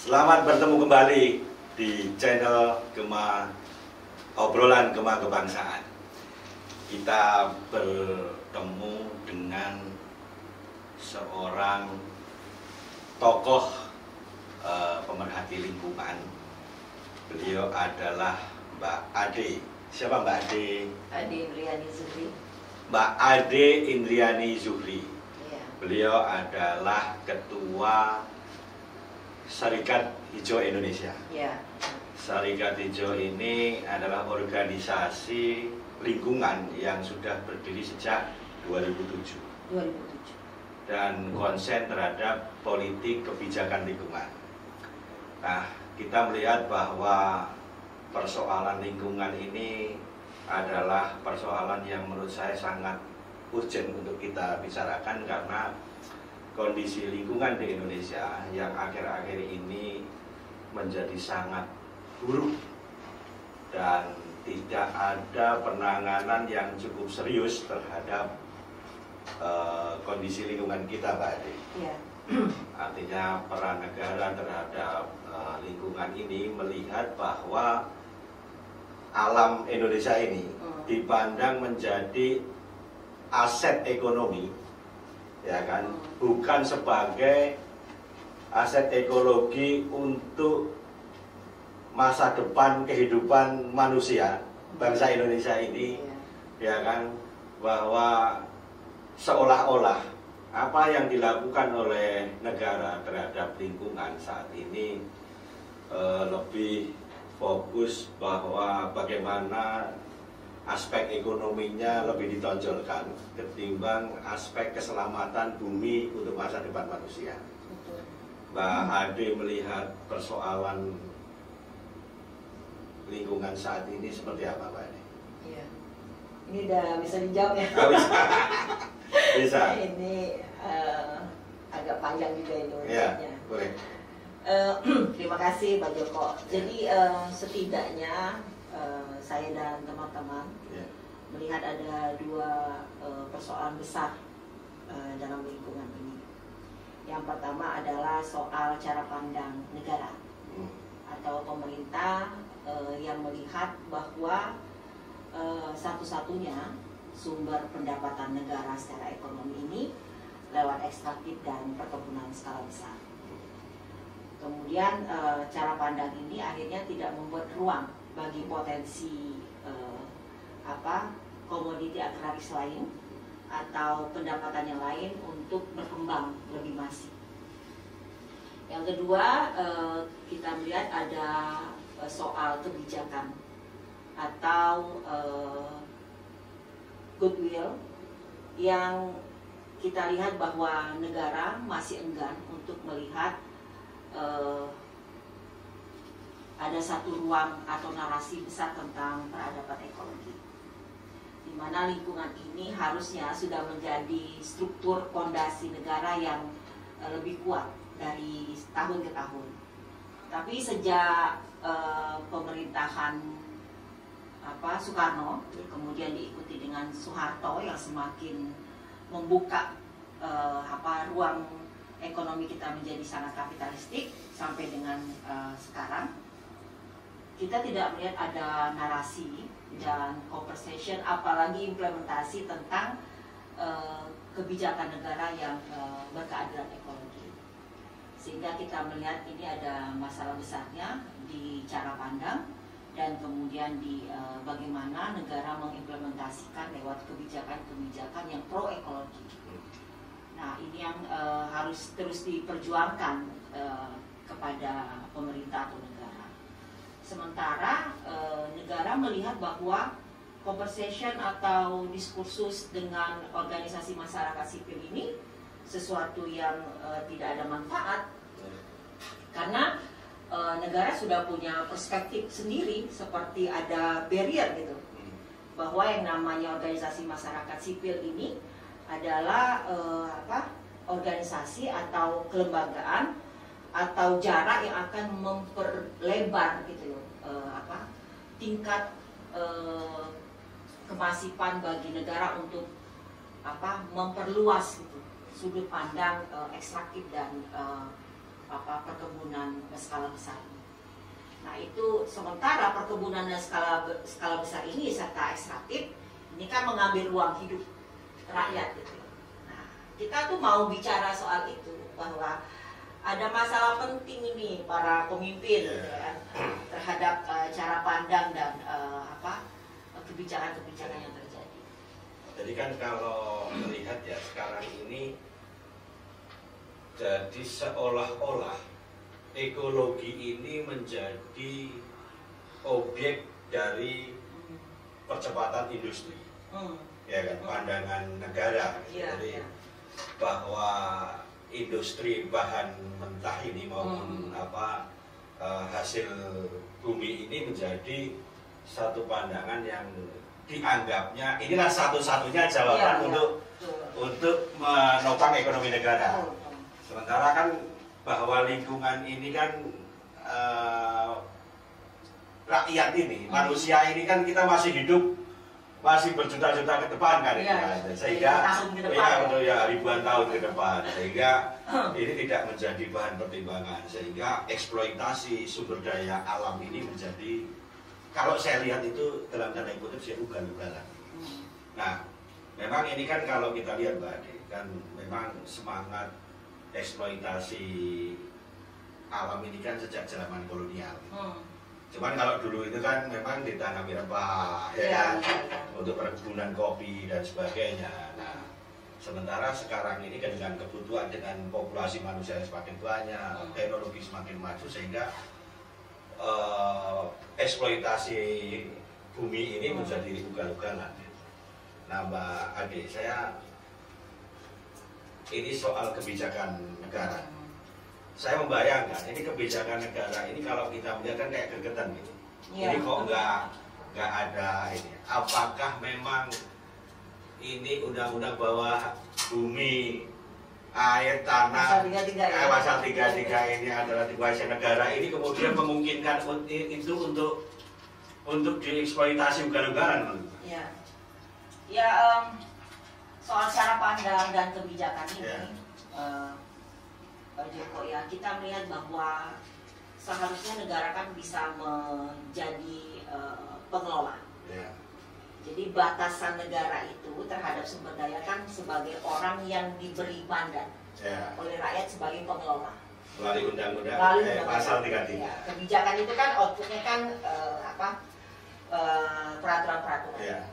Selamat bertemu kembali di channel Obrolan Gema Kebangsaan. Kita bertemu dengan seorang tokoh pemerhati lingkungan. Beliau adalah Mbak Ade. Siapa Mbak Ade? Ade Indriani Zuhri. Mbak Ade Indriani Zuhri. Ya. Beliau adalah Ketua Serikat Hijau Indonesia. Ya. Serikat Hijau ini adalah organisasi lingkungan yang sudah berdiri sejak 2007 dan konsen terhadap politik kebijakan lingkungan. Nah, kita melihat bahwa persoalan lingkungan ini adalah persoalan yang menurut saya sangat urgent untuk kita bicarakan, karena kondisi lingkungan di Indonesia yang akhir-akhir ini menjadi sangat buruk dan tidak ada penanganan yang cukup serius terhadap kondisi lingkungan kita, Pak Ade. Ya. Artinya peran negara terhadap lingkungan ini melihat bahwa alam Indonesia ini dipandang menjadi aset ekonomi, ya kan, bukan sebagai aset ekologi untuk masa depan kehidupan manusia bangsa Indonesia ini, ya kan, bahwa seolah-olah apa yang dilakukan oleh negara terhadap lingkungan saat ini lebih fokus bahwa bagaimana aspek ekonominya lebih ditonjolkan ketimbang aspek keselamatan bumi untuk masa depan manusia. Mbak Ade melihat persoalan lingkungan saat ini seperti apa, Mbak Ade? Iya. Ini udah bisa dijawab ya? Bisa. Bisa. Ini agak panjang juga itu. Ya, boleh. Terima kasih Pak Joko. Jadi setidaknya saya dan teman-teman melihat ada dua persoalan besar dalam lingkungan ini. Yang pertama adalah soal cara pandang negara atau pemerintah yang melihat bahwa satu-satunya sumber pendapatan negara secara ekonomi ini lewat ekstraktif dan perkebunan skala besar. Kemudian cara pandang ini akhirnya tidak membuat ruang bagi potensi komoditi agraris lain atau pendapatan yang lain untuk berkembang lebih masif. Yang kedua, kita melihat ada soal kebijakan atau goodwill yang kita lihat bahwa negara masih enggan untuk melihat ada satu ruang atau narasi besar tentang peradaban ekologi, di mana lingkungan ini harusnya sudah menjadi struktur fondasi negara yang lebih kuat dari tahun ke tahun. Tapi sejak pemerintahan Soekarno, kemudian diikuti dengan Soeharto yang semakin membuka ruang ekonomi kita menjadi sangat kapitalistik sampai dengan sekarang, kita tidak melihat ada narasi dan conversation, apalagi implementasi tentang kebijakan negara yang berkeadilan ekologi. Sehingga kita melihat ini ada masalah besarnya di cara pandang dan kemudian di bagaimana negara mengimplementasikan lewat kebijakan-kebijakan yang pro ekologi. Nah, ini yang harus terus diperjuangkan kepada pemerintah atau negara. Sementara negara melihat bahwa conversation atau diskursus dengan organisasi masyarakat sipil ini sesuatu yang tidak ada manfaat, karena negara sudah punya perspektif sendiri, seperti ada barrier gitu, bahwa yang namanya organisasi masyarakat sipil ini adalah organisasi atau kelembagaan atau jarak yang akan memperlebar gitu tingkat kemasifan bagi negara untuk memperluas gitu sudut pandang ekstraktif dan perkebunan skala besar ini. Nah itu sementara perkebunan skala besar ini serta ekstraktif ini kan mengambil ruang hidup rakyat gitu. Nah kita tuh mau bicara soal itu bahwa ada masalah penting ini para pemimpin gitu kan, terhadap cara pandang dan kebijakan-kebijakan yang terjadi. Jadi kan kalau melihat ya sekarang ini jadi seolah-olah ekologi ini menjadi objek dari percepatan industri, ya kan, pandangan negara. Jadi bahwa industri bahan mentah ini maupun hasil bumi ini menjadi satu pandangan yang dianggapnya inilah satu-satunya jawaban untuk menopang ekonomi negara. Sementara kan bahwa lingkungan ini kan rakyat ini, manusia ini kan kita masih hidup masih berjuta-juta ke depan kan, sehingga ribuan tahun ke depan, sehingga ini tidak menjadi bahan pertimbangan, sehingga eksploitasi sumber daya alam ini menjadi, kalau saya lihat itu dalam tanda kutip saya ugal-ugalan. Nah, memang ini kan kalau kita lihat Mbak Ade, kan memang semangat eksploitasi alam ini kan sejak zaman kolonial. Cuman kalau dulu itu kan memang ditanami rempah, untuk perkebunan kopi dan sebagainya. Nah, sementara sekarang ini kan dengan kebutuhan, dengan populasi manusia yang semakin banyak, teknologi semakin maju, sehingga eksploitasi bumi ini menjadi ugal-ugalan. Nah, Mbak Ade, ini soal kebijakan negara. Saya membayangkan ini kebijakan negara ini kalau kita melihat kan kayak gregetan gitu. Ini kok nggak ada ini. Apakah memang ini undang-undang bawah bumi, air, tanah, pasal 33 ini adalah dikuasai negara, ini kemudian memungkinkan itu untuk dieksploitasi ugal-ugalan? Soal cara pandang dan kebijakan ini. Pak Joko, kita melihat bahwa seharusnya negara kan bisa menjadi pengelola. Jadi batasan negara itu terhadap sumber daya kan sebagai orang yang diberi mandat oleh rakyat sebagai pengelola. Melalui undang-undang pasal 33. Kebijakan itu kan outputnya kan peraturan-peraturan.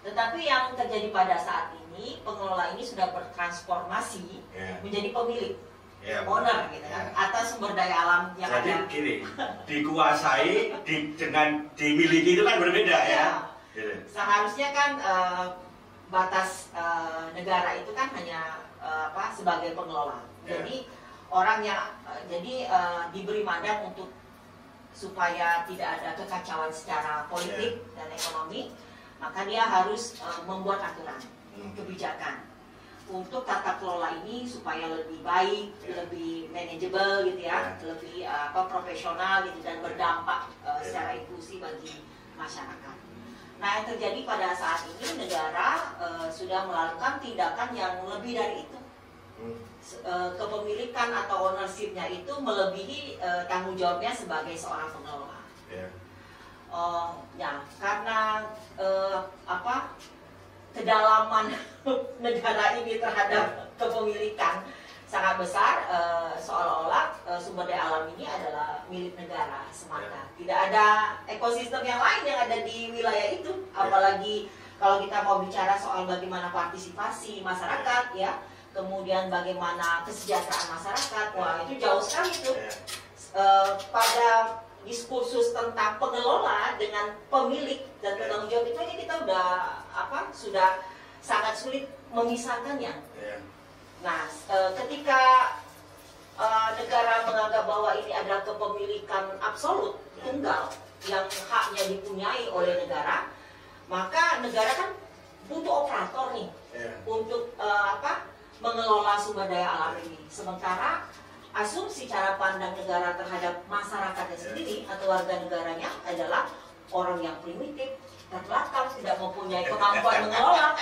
Tetapi yang terjadi pada saat ini, pengelola ini sudah bertransformasi menjadi pemilik, owner gitu kan, atas sumber daya alam yang ada. Jadi gini, dikuasai dengan dimiliki itu kan berbeda Seharusnya kan batas negara itu kan hanya sebagai pengelola. Jadi orang yang diberi mandat untuk supaya tidak ada kekacauan secara politik dan ekonomi, maka dia harus membuat aturan, kebijakan untuk tata kelola ini supaya lebih baik, lebih manageable gitu lebih profesional gitu dan berdampak secara inklusif bagi masyarakat. Nah, yang terjadi pada saat ini negara sudah melakukan tindakan yang lebih dari itu. Kepemilikan atau ownership-nya itu melebihi tanggung jawabnya sebagai seorang pengelola. Karena kedalaman negara ini terhadap kepemilikan sangat besar, seolah-olah sumber daya alam ini adalah milik negara semata. Tidak ada ekosistem yang lain yang ada di wilayah itu, apalagi kalau kita mau bicara soal bagaimana partisipasi masyarakat kemudian bagaimana kesejahteraan masyarakat, itu jauh sekali itu. Pada diskursus tentang pengelola dengan pemilik dan penanggung jawab itu aja kita sudah sangat sulit memisahkannya. Nah, ketika negara menganggap bahwa ini adalah kepemilikan absolut tunggal yang haknya dipunyai oleh negara, maka negara kan butuh operator nih untuk mengelola sumber daya alam ini. Sementara asumsi cara pandang negara terhadap masyarakatnya sendiri atau warga negaranya adalah orang yang primitif, terbelakang, tidak mempunyai kemampuan mengelola,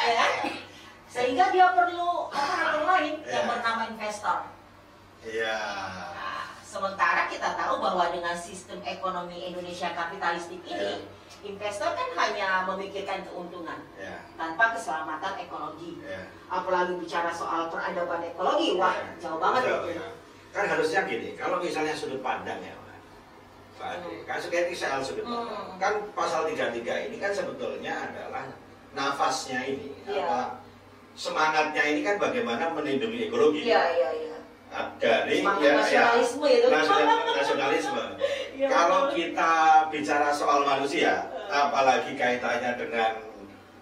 sehingga dia perlu operator lain yang bernama investor. Iya. Nah, sementara kita tahu bahwa dengan sistem ekonomi Indonesia kapitalistik ini, investor kan hanya memikirkan keuntungan tanpa keselamatan ekologi. Apalagi bicara soal peradaban ekologi, wah jauh banget itu. Kan harusnya gini, kalau misalnya sudut pandang ya Pak Ade, kan seperti soal sudut pandang. Kan pasal 33 ini kan sebetulnya adalah nafasnya ini, apa semangatnya ini kan bagaimana melindungi ekologi. Dari nasionalisme itu. Nasionalisme. Kalau kita bicara soal manusia, apalagi kaitannya dengan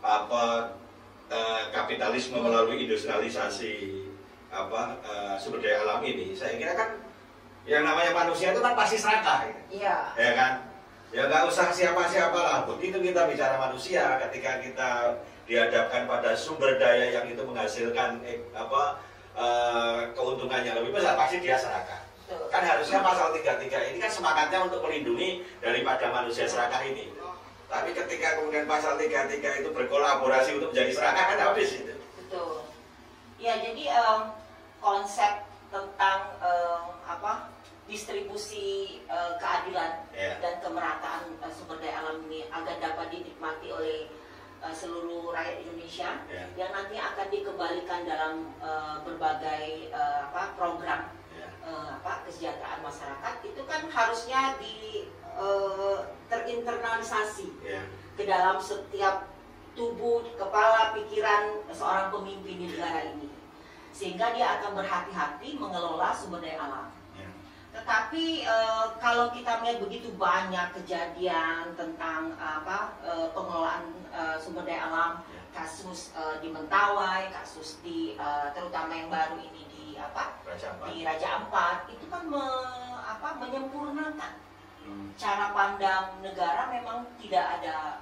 apa kapitalisme melalui industrialisasi sumber daya alam ini, saya kira kan yang namanya manusia itu kan pasti serakah, ya kan? Ya nggak usah siapa-siapa lah. Begitu kita bicara manusia, ketika kita dihadapkan pada sumber daya yang itu menghasilkan keuntungan yang lebih besar, pasti dia serakah. Kan harusnya pasal 33 ini kan semangatnya untuk melindungi daripada manusia serakah ini. Tapi ketika kemudian pasal 33 itu berkolaborasi untuk menjadi serakah, kan habis itu. Betul. Ya, jadi konsep tentang distribusi keadilan dan kemerataan sumber daya alam ini agar dapat dinikmati oleh seluruh rakyat Indonesia yang nanti akan dikembalikan dalam berbagai program kesejahteraan masyarakat, itu kan harusnya terinternalisasi ke dalam setiap tubuh, kepala, pikiran seorang pemimpin di negara ini, sehingga dia akan berhati-hati mengelola sumber daya alam. Tetapi kalau kita melihat begitu banyak kejadian tentang pengelolaan sumber daya alam, kasus di Mentawai, kasus di terutama yang baru ini di Raja Ampat, itu kan menyempurnakan cara pandang negara. Memang tidak ada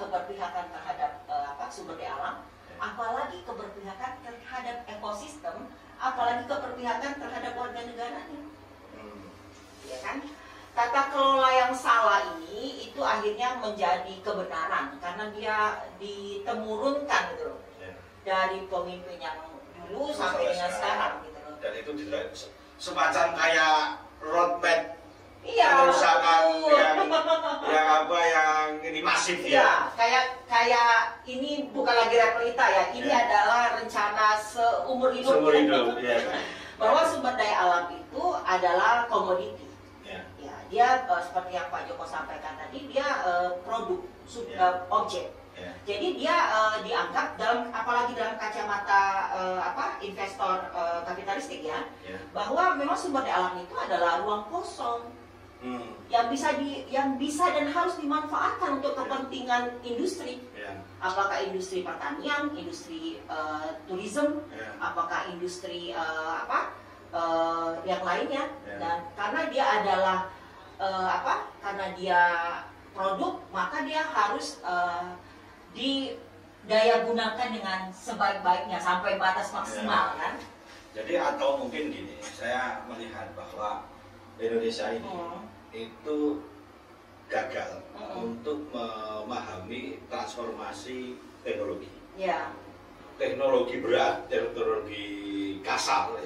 keberpihakan terhadap sumber daya alam, apalagi keberpihakan terhadap ekosistem, apalagi keberpihakan terhadap warga negaranya. Ya kan? Tata kelola yang salah ini itu akhirnya menjadi kebenaran karena dia ditemurunkan gitu loh, dari pemimpin yang dulu sampai dengan sekarang gitu loh. Dan itu semacam kayak roadmap kerusakan yang ini masif kayak ini bukan lagi realita ya, ini adalah rencana seumur hidup. Bahwa sumber daya alam itu adalah komoditi. Dia seperti yang Pak Joko sampaikan tadi, dia produk, objek. Jadi dia dianggap apalagi dalam kacamata investor kapitalistik bahwa memang sumber daya alam itu adalah ruang kosong yang bisa dan harus dimanfaatkan untuk kepentingan industri. Apakah industri pertanian, industri turisme, apakah industri yang lainnya. Dan karena dia adalah karena dia produk, maka dia harus didaya gunakan dengan sebaik-baiknya sampai batas maksimal kan. Jadi atau mungkin gini, saya melihat bahwa Indonesia ini itu gagal untuk memahami transformasi teknologi. Teknologi berat, teknologi kasar,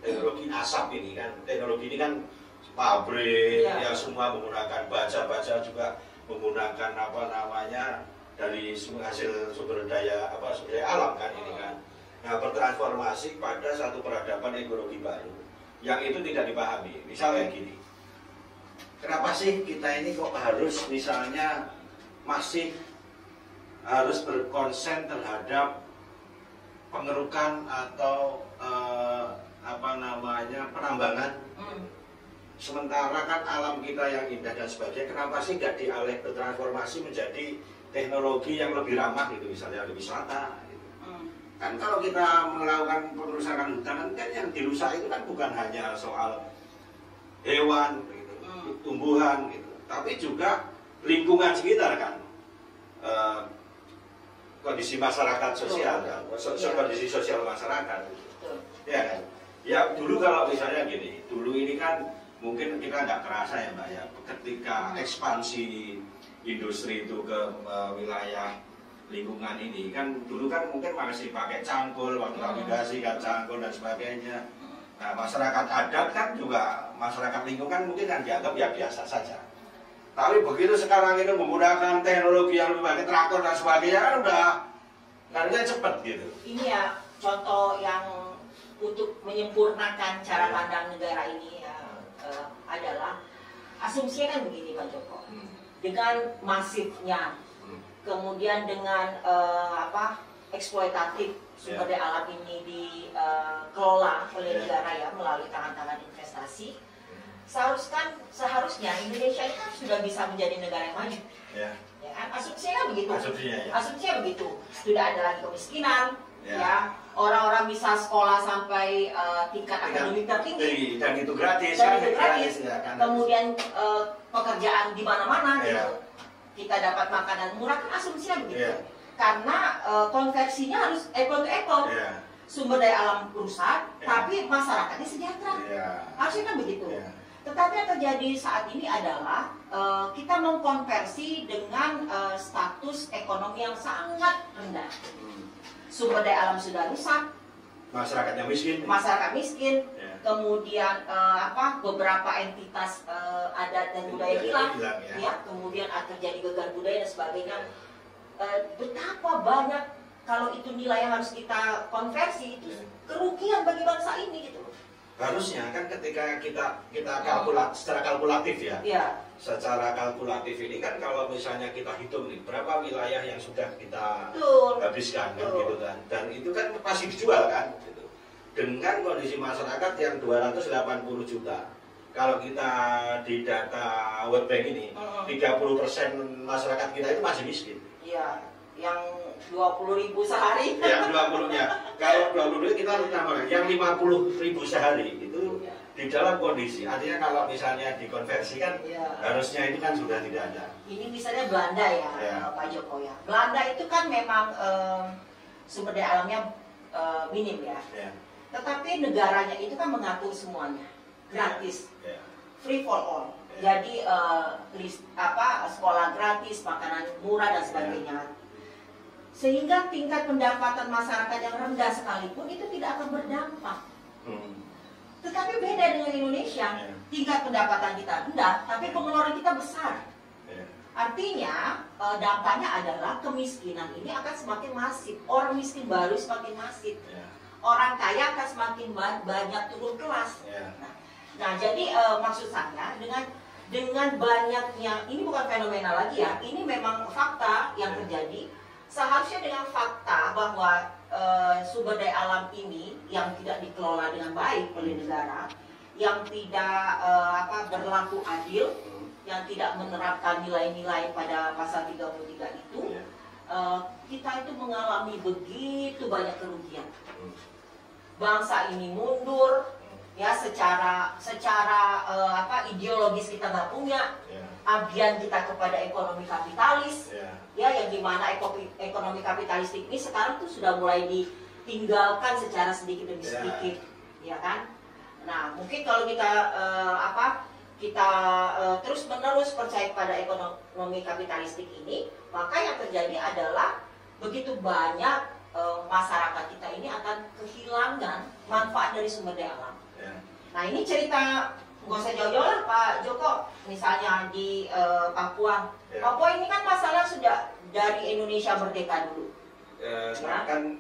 teknologi asap ini kan, teknologi ini kan pabrik, semua menggunakan baja juga menggunakan dari hasil sumber daya alam kan ini kan. Nah, bertransformasi pada satu peradaban ekologi baru yang itu tidak dipahami. Misalnya gini, kenapa sih kita ini kok harus misalnya masih harus berkonsen terhadap pengerukan atau penambangan? Sementara kan alam kita yang indah dan sebagainya, kenapa sih nggak dialih bertransformasi menjadi teknologi yang lebih ramah gitu, misalnya wisata gitu. Kan kalau kita melakukan pengerusakan hutan kan yang dirusak itu kan bukan hanya soal hewan gitu, tumbuhan gitu, tapi juga lingkungan sekitar kan, kondisi masyarakat sosial kan, kondisi sosial masyarakat gitu. Ya kan? Ya dulu kalau misalnya gini, dulu ini kan mungkin kita nggak terasa ya Mbak ya, ketika ekspansi industri itu ke wilayah lingkungan ini kan dulu kan mungkin masih pakai cangkul waktu navigasi kan, cangkul dan sebagainya. Nah, masyarakat adat kan juga, masyarakat lingkungan mungkin kan dianggap ya biasa saja. Tapi begitu sekarang ini menggunakan teknologi yang lebih baik, traktor dan sebagainya kan udah larinya cepat gitu. Ini ya contoh yang untuk menyempurnakan cara pandang negara ini adalah asumsinya kan begini Pak Joko. Dengan masifnya, kemudian dengan eksploitatif sumber daya alam ini dikelola oleh negara ya melalui tangan-tangan investasi. Seharusnya Indonesia ini kan sudah bisa menjadi negara yang maju. Ya kan? Asumsinya begitu. Asumsinya begitu. Tidak ada lagi kemiskinan. Ya, orang-orang bisa sekolah sampai tingkat akademik tertinggi dan itu gratis. Kemudian pekerjaan di mana-mana gitu. Kita dapat makanan murah kan asumsinya begitu. Karena konversinya harus apple to apple. Sumber daya alam rusak, tapi masyarakatnya sejahtera. Harusnya kan begitu. Tetapi yang terjadi saat ini adalah kita mengkonversi dengan status ekonomi yang sangat rendah. Sumber daya alam sudah rusak, masyarakatnya miskin. Masyarakat miskin, kemudian beberapa entitas adat dan budaya hilang, ya. Kemudian terjadi gegar budaya dan sebagainya. Betapa banyak kalau itu nilai yang harus kita konversi itu kerugian bagi bangsa ini gitu. Harusnya kan ketika kita secara kalkulatif ya. Secara kalkulatif ini kan kalau misalnya kita hitung nih berapa wilayah yang sudah kita habiskan kan gitu kan, dan itu kan pasti dijual kan gitu. Dengan kondisi masyarakat yang 280 juta, kalau kita di data World Bank ini 30% masyarakat kita itu masih miskin. Iya, yang 20.000 sehari. Yang 20-nya. Kalau 20 kita harus tambah yang 50.000 sehari itu di dalam kondisi. Artinya kalau misalnya dikonversi kan harusnya itu kan sudah tidak ada. Ini misalnya Belanda ya, Pak Joko ya. Belanda itu kan memang sumber daya alamnya minim ya. Tetapi negaranya itu kan mengatur semuanya gratis, free for all. Jadi sekolah gratis, makanan murah dan sebagainya. Sehingga tingkat pendapatan masyarakat yang rendah sekalipun itu tidak akan berdampak. Tetapi beda dengan Indonesia, tingkat pendapatan kita rendah, tapi pengeluaran kita besar. Artinya dampaknya adalah kemiskinan ini akan semakin masif. Orang miskin baru semakin masif. Orang kaya akan semakin banyak turun kelas. Nah, jadi maksud saya dengan banyaknya, ini bukan fenomena lagi ya, ini memang fakta yang terjadi. Seharusnya dengan fakta bahwa sumber daya alam ini yang tidak dikelola dengan baik oleh negara, yang tidak berlaku adil, yang tidak menerapkan nilai-nilai pada pasal 33 itu, kita itu mengalami begitu banyak kerugian. Bangsa ini mundur, ya secara ideologis kita nggak punya. Abian kita kepada ekonomi kapitalis, ya yang dimana ekonomi kapitalistik ini sekarang tuh sudah mulai ditinggalkan secara sedikit demi sedikit, ya kan? Nah mungkin kalau kita terus menerus percaya pada ekonomi kapitalistik ini, maka yang terjadi adalah begitu banyak masyarakat kita ini akan kehilangan manfaat dari sumber daya alam. Nah ini cerita nggak usah jauh-jauh lah Pak Joko, misalnya di Papua. Papua ini kan masalah sudah dari Indonesia merdeka dulu. Kan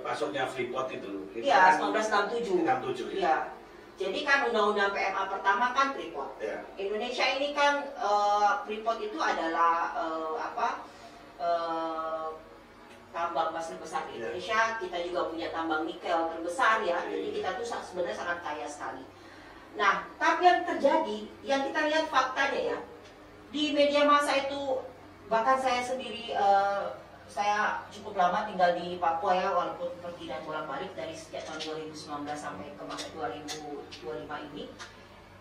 masuknya Freeport itu. Iya, 1967. 67 ya. Iya. Jadi kan undang-undang PMA pertama kan Freeport. Indonesia ini kan Freeport itu adalah tambang emas terbesar di Indonesia. Kita juga punya tambang nikel terbesar ya. Jadi kita tuh sebenarnya sangat kaya sekali. Nah, tapi yang terjadi, yang kita lihat faktanya ya, di media massa itu, bahkan saya sendiri, saya cukup lama tinggal di Papua ya, walaupun pergi dan bolak-balik dari sejak tahun 2019 sampai ke 2025 ini.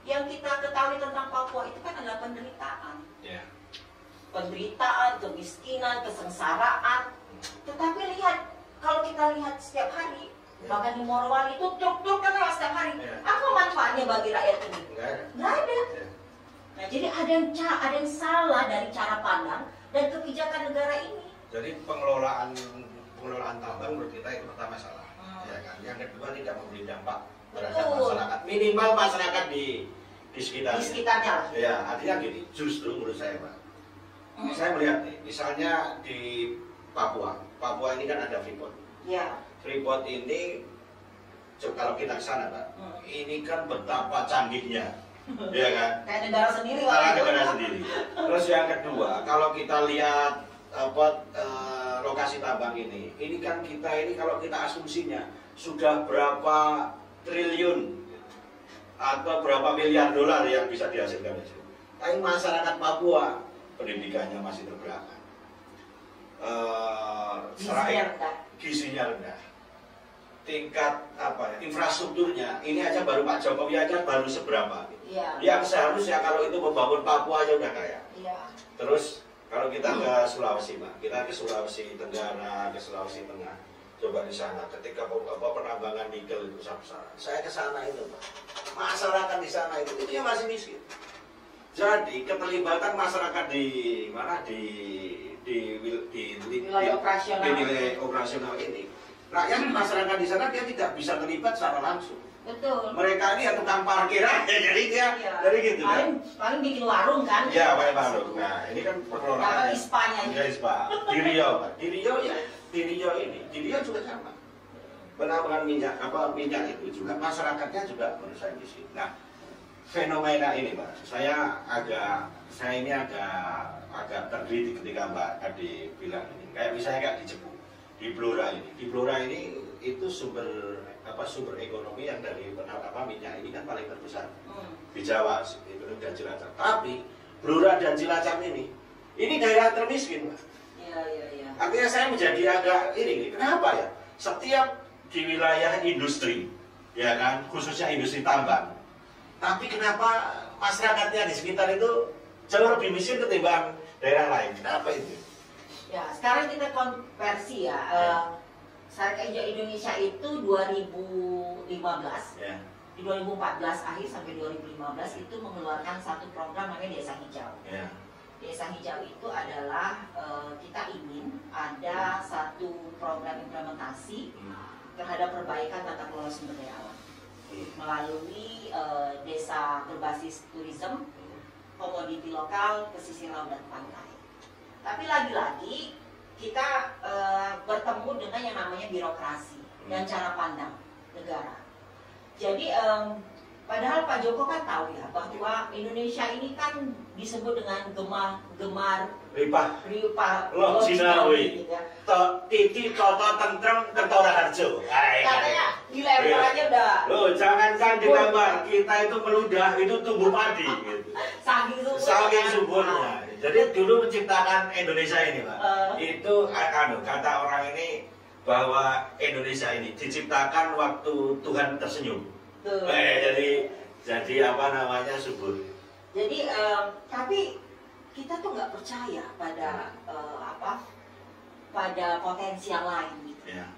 Yang kita ketahui tentang Papua itu kan adalah penderitaan. Penderitaan, kemiskinan, kesengsaraan. Tetapi lihat, kalau kita lihat setiap hari, bahkan di Morowali itu truk-truk kan lewat setiap hari. Apa manfaatnya bagi rakyat ini? Nggak ada. Nah, jadi ada yang salah dari cara pandang dan kebijakan negara ini. Jadi pengelolaan tambang menurut kita itu pertama salah, ya kan. Yang kedua tidak memberi dampak terhadap masyarakat, minimal masyarakat di sekitarnya. Di sekitarnya. Ya, artinya gini, justru menurut saya Pak, saya melihat nih, misalnya di Papua ini kan ada Freeport. Ya. Freeport ini, kalau kita ke sana Pak, ini kan betapa canggihnya, ya kan? Kayak negara sendiri. Kayak negara sendiri. Terus yang kedua, kalau kita lihat lokasi tambang ini kan kita ini kalau kita asumsinya sudah berapa triliun atau berapa miliar dolar yang bisa dihasilkan di situ. Tapi masyarakat Papua pendidikannya masih terbelakang, gizinya rendah, tingkat infrastrukturnya ini aja baru Pak Jokowi aja baru seberapa. Ya. Yang seharusnya kalau itu membangun Papua aja udah kaya. Ya. Terus kalau kita ke Sulawesi Pak, kita ke Sulawesi Tenggara, ke Sulawesi Tengah. Coba di sana ketika penambangan nikel itu saya ke sana itu Pak, masyarakat di sana itu dia masih miskin. Jadi keterlibatan masyarakat di mana di wilayah operasional ini, rakyat masyarakat di sana dia tidak bisa terlibat secara langsung. Betul. Mereka ini ya tukang parkir aja, jadi dia dari gitu kan. Paling bikin warung kan? Ya, paling warung. Nah ini kan pengelolaan. ISPA-nya. Ya ISPA. Di Riau Pak, di Riau juga sama. Penambangan minyak itu juga masyarakatnya juga menurut saya miskin. Nah, fenomena ini Pak, saya ini agak tergelitik ketika Mbak Ade bilang ini. Kayak misalnya kayak di Cepu, di Blora ini. Di Blora ini itu sumber ekonomi yang dari minyak ini kan paling terbesar di Jawa, itu dan Cilacap. Tapi Blora dan Cilacap ini daerah termiskin Pak. Iya. Artinya saya menjadi agak ini, kenapa ya? Setiap di wilayah industri, ya kan, khususnya industri tambang. Tapi kenapa masyarakatnya di sekitar itu jauh lebih miskin ketimbang daerah lain? Kenapa itu? Ya, sekarang kita konversi ya. Sarekat Hijau Indonesia itu 2015. Ya. Di 2014 akhir sampai 2015 itu mengeluarkan satu program namanya Desa Hijau. Ya. Desa Hijau itu adalah kita ingin ada satu program implementasi terhadap perbaikan tata kelola sumber daya alam melalui desa berbasis turisme, komoditi lokal, pesisir laut dan pantai. Tapi lagi-lagi kita bertemu dengan yang namanya birokrasi dan cara pandang negara. Jadi padahal Pak Joko kan tahu ya bahwa Indonesia ini kan disebut dengan gemar Ripah lo Cinawi titi toto tentrem ketora harjo. Katanya gila aja udah. Lo jangankan ditambah, kita itu meludah itu tumbuh padi gitu. Saking suburnya. Jadi dulu menciptakan Indonesia ini Pak, itu kata orang ini bahwa Indonesia ini diciptakan waktu Tuhan tersenyum. Jadi subur. Jadi tapi kita tuh nggak percaya pada pada potensi yang lain gitu. Ya.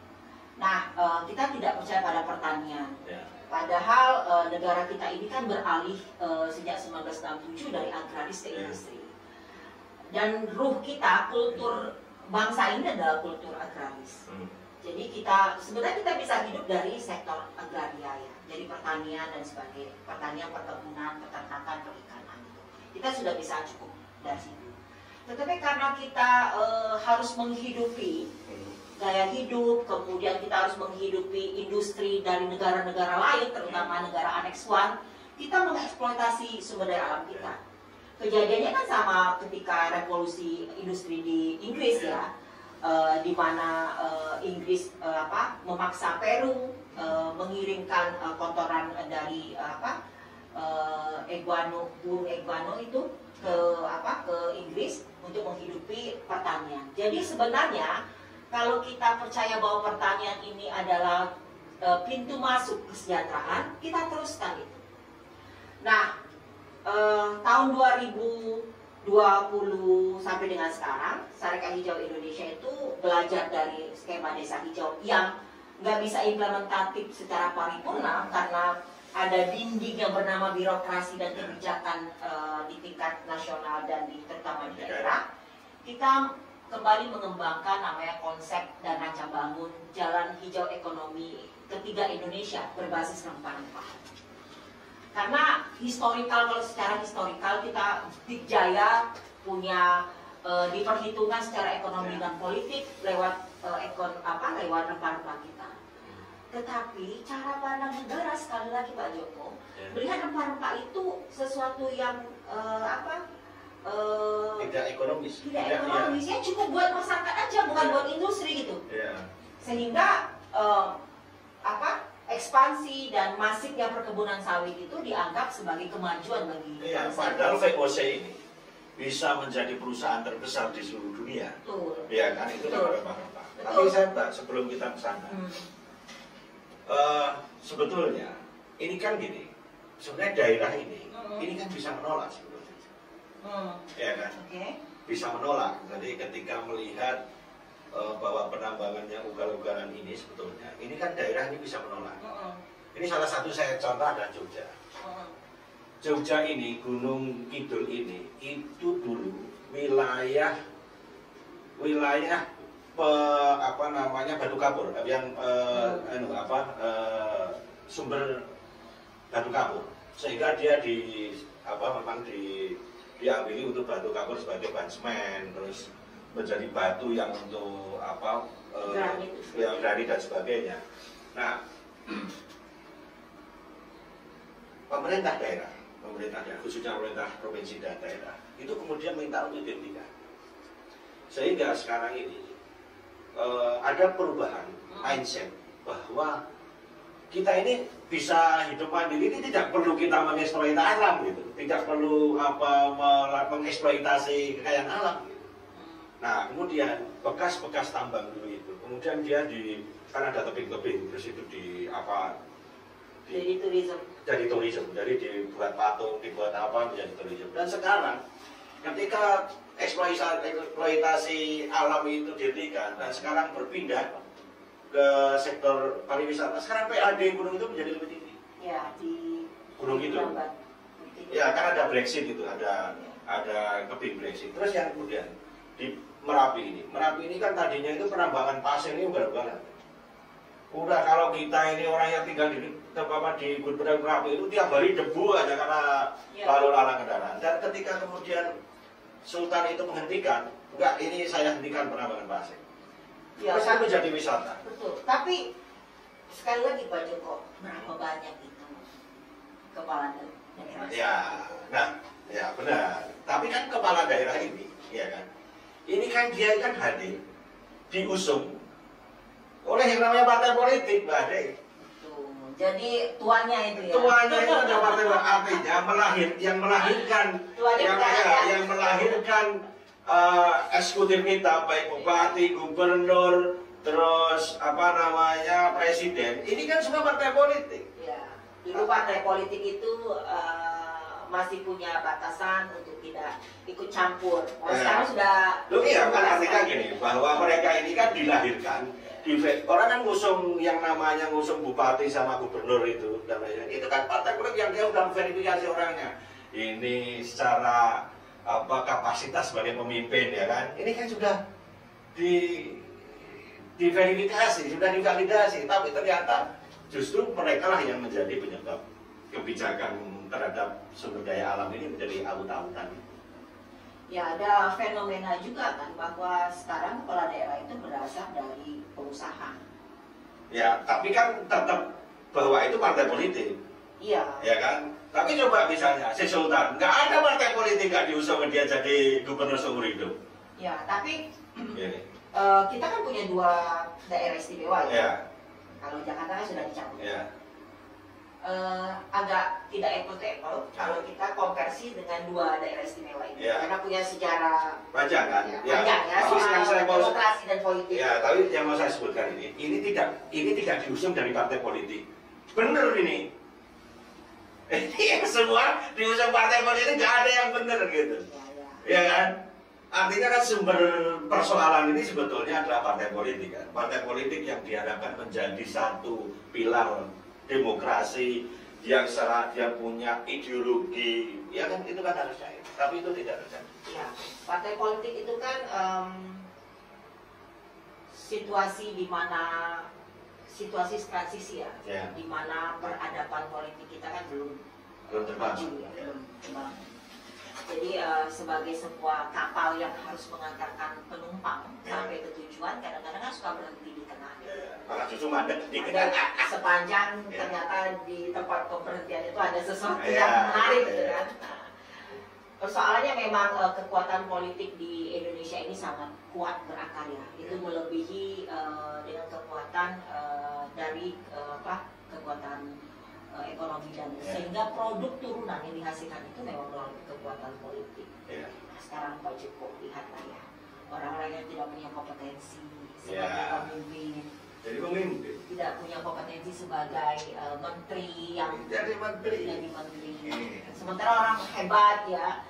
Nah kita tidak percaya pada pertanian. Ya. Padahal negara kita ini kan beralih sejak 1967 dari agraris ke industri. Dan ruh kita, kultur bangsa ini adalah kultur agraris. Jadi sebenarnya kita bisa hidup dari sektor agraria ya, jadi pertanian dan sebagainya, pertanian, perkebunan, peternakan, perikanan itu. Kita sudah bisa cukup dari situ. Tetapi karena kita harus menghidupi gaya hidup, kemudian kita harus menghidupi industri dari negara-negara lain, terutama negara Annex I, kita mengeksploitasi sumber daya alam kita. Kejadiannya kan sama ketika revolusi industri di Inggris ya. Di mana Inggris memaksa Peru mengirimkan kotoran dari burung iguano itu ke Inggris untuk menghidupi pertanian. Jadi sebenarnya kalau kita percaya bahwa pertanian ini adalah pintu masuk kesejahteraan, kita teruskan itu. Nah, tahun 2020 sampai dengan sekarang, Sarekat Hijau Indonesia itu belajar dari skema Desa Hijau yang nggak bisa implementatif secara paripurna karena ada dinding yang bernama birokrasi dan kebijakan di tingkat nasional dan terutama di daerah. Kita kembali mengembangkan namanya konsep dan rancang bangun jalan hijau ekonomi ketiga Indonesia berbasis rempah-rempah. Karena historikal, kalau secara historikal kita Jaya punya diperhitungkan secara ekonomi dan politik lewat lewat rempah-rempah kita. Tetapi cara pandang negara sekali lagi Pak Joko melihat rempah-rempah itu sesuatu yang tidak ekonomis. Tidak ekonomis, ya cukup buat masyarakat aja, bukan buat industri gitu. Sehingga ekspansi dan masifnya perkebunan sawit itu dianggap sebagai kemajuan bagi padahal VOC ini bisa menjadi perusahaan terbesar di seluruh dunia. Betul. Ya kan, itu rempah-rempah. Tapi saya sebelum kita ke sana, sebetulnya ini kan gini, sebenarnya daerah ini kan bisa menolak sebetulnya. Ya kan? Bisa menolak. Jadi ketika melihat bahwa penambangannya ugal-ugalan ini sebetulnya, ini kan daerah ini bisa menolak. Ini salah satu saya contoh adalah Jogja. Jogja ini, Gunung Kidul ini, itu dulu wilayah batu kapur, yang sumber batu kapur, sehingga dia memang diambil untuk batu kapur sebagai bahan semen, terus menjadi batu yang untuk granit dan sebagainya. Nah, pemerintah daerah khususnya pemerintah provinsi dan daerah itu kemudian minta untuk dihentikan, sehingga sekarang ini ada perubahan mindset bahwa kita ini bisa hidup mandiri, ini tidak perlu kita mengeksploitasi alam gitu, tidak perlu mengeksploitasi kekayaan alam gitu. Nah, kemudian bekas-bekas tambang dulu itu, kemudian dia kan ada tebing-tebing, terus itu jadi tourism, jadi dibuat patung, dibuat apa menjadi tourism. Dan sekarang ketika eksploitasi alam itu dihentikan dan sekarang berpindah ke sektor pariwisata, sekarang PAD gunung itu menjadi lebih tinggi. Ya, di gunung itu. Ya, kan ada Brexit itu, ada tebing Brexit. Terus yang kemudian di Merapi ini kan tadinya itu penambangan pasir ini ugal-ugalan. Udah kalau kita ini orang yang tinggal di Gunung Merapi itu tiap hari debu aja karena lalu lalang kendaraan. Dan ketika kemudian Sultan itu menghentikan, enggak, ini saya hentikan penambangan pasir. Terus kan menjadi wisata. Betul. Tapi sekali lagi Pak Joko, berapa banyak itu kepala daerah? Ya benar. Tapi kan kepala daerah ini, ya kan, ini kan dia kan hadir diusung oleh yang namanya partai politik, Mbak Ade. Jadi tuannya itu ya. Tuannya itu ada partai, artinya yang melahirkan eksekutif kita, baik bupati, gubernur, terus presiden. Ini kan semua partai politik. Ya. Dulu partai politik itu masih punya batasan untuk tidak ikut campur. Sekarang sudah. Kan artinya gini, bahwa mereka ini kan dilahirkan. Orang kan ngusung yang namanya ngusung bupati sama gubernur itu, dan itu kan partai politik yang dia udah verifikasi orangnya. Ini secara kapasitas sebagai pemimpin, ya kan? Ini kan sudah diverifikasi, sudah divalidasi, tapi ternyata justru mereka lah yang menjadi penyebab kebijakan terhadap sumber daya alam ini menjadi aut-autan. Ya, ada fenomena juga kan bahwa sekarang kepala daerah itu berasal dari pengusaha. Ya, tapi kan tetap bahwa itu partai politik. Iya. Ya kan? Tapi coba misalnya si Sultan, nggak ada partai politik nggak diusung dia jadi gubernur seumur hidup. Ya, tapi kita kan punya 2 daerah istimewa ya. Kalau Jakarta kan sudah dicabut. Ya. Agak tidak apple to apple kalau kita konversi dengan 2 daerah istimewa ini, karena punya sejarah panjang kan? Panjang ya, soal demokrasi dan politik. Ya, tapi yang mau saya sebutkan ini tidak diusung dari partai politik. Bener ini. Ini semua diusung partai politik, nggak ada yang bener gitu. Ya kan? Artinya kan sumber persoalan ini sebetulnya adalah partai politik kan. Partai politik yang diharapkan menjadi satu pilar demokrasi yang secara dia punya ideologi, ya kan, itu kan harus cair. Tapi itu tidak terjadi. Ya, partai politik itu kan situasi di mana situasi transisi ya, di mana peradaban politik kita kan belum maju ya, belum kembang. Jadi sebagai sebuah kapal yang harus mengantarkan penumpang sampai ke tujuan, kadang-kadang kan suka berhenti di tengah. Malah justru mandek di tengah. Sepanjang ternyata di tempat pemberhentian itu ada sesuatu yang menarik, gitu kan. Nah, persoalannya memang kekuatan politik di Indonesia ini sangat kuat berakar ya. Itu melebihi dengan kekuatan dari kekuatan ekonomi dan sehingga produk turunan yang dihasilkan itu memang melalui kekuatan politik. Nah, sekarang Pak Joko lihatlah ya, orang-orang yang tidak punya kompetensi sebagai pemimpin, jadi pemimpin, tidak punya kompetensi sebagai menteri yang jadi menteri. Sementara orang hebat ya,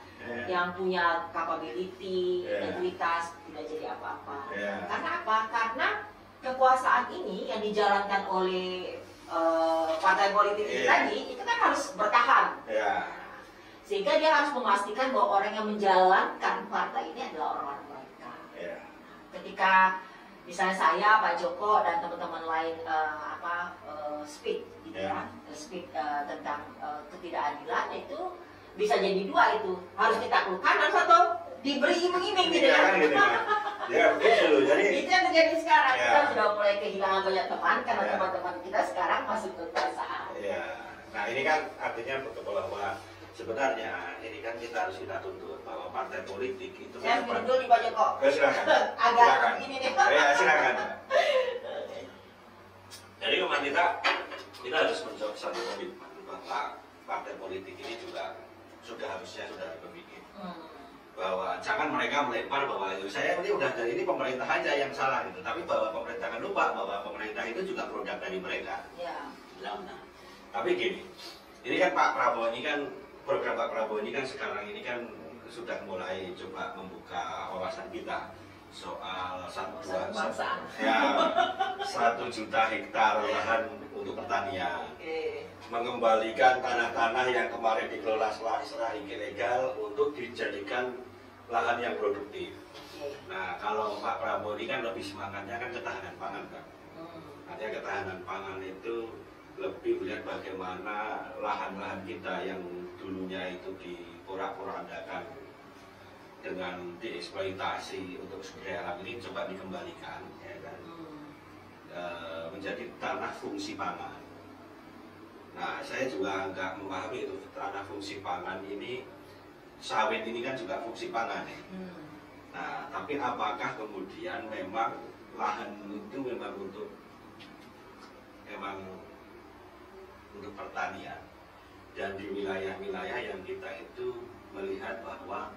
yang punya capability, integritas, tidak jadi apa-apa. Karena apa? Karena kekuasaan ini yang dijalankan oleh partai politik ini tadi, itu kan harus bertahan. Sehingga dia harus memastikan bahwa orang yang menjalankan partai ini adalah orang-orang mereka. Ketika misalnya saya, Pak Joko dan teman-teman lain speak, gitu ya, speak tentang ketidakadilan, itu bisa jadi dua itu, harus ditaklukkan atau diberi iming-iming gitu ya. Ya betul. Jadi itu yang terjadi sekarang. Kita sudah mulai kehilangan banyak teman karena teman-teman kita sekarang masuk ke kekuasaan. Nah ini kan artinya bahwa sebenarnya ini kan kita harus tuntut bahwa partai politik itu. Saya dulu di Pak Joko. Silakan. Agak ini nih. Silakan. Jadi memang kita harus menjawab satu komitmen bahwa partai politik ini juga harusnya berpikir bahwa jangan mereka melempar bahwa saya ini udah dari ini pemerintah aja yang salah gitu, tapi bahwa pemerintah kan lupa bahwa pemerintah itu juga produk dari mereka. Nah, tapi gini, ini kan Pak Prabowo ini kan program Pak Prabowo ini kan sekarang ini kan sudah mulai coba membuka wawasan kita soal 1 juta hektar lahan untuk pertanian, mengembalikan tanah-tanah yang kemarin dikelola secara ilegal untuk dijadikan lahan yang produktif. Nah, kalau Pak Prabowo ini kan lebih semangatnya kan ketahanan pangan kan. Artinya ketahanan pangan itu lebih melihat bagaimana lahan-lahan kita yang dulunya itu diporak-porandakan dengan dieksploitasi untuk sumber daya alam ini coba dikembalikan, ya kan, menjadi tanah fungsi pangan. Nah, saya juga nggak memahami itu tanah fungsi pangan ini, sawit ini kan juga fungsi pangan ya. Nah, tapi apakah kemudian memang lahan itu memang untuk pertanian, dan di wilayah-wilayah yang kita itu melihat bahwa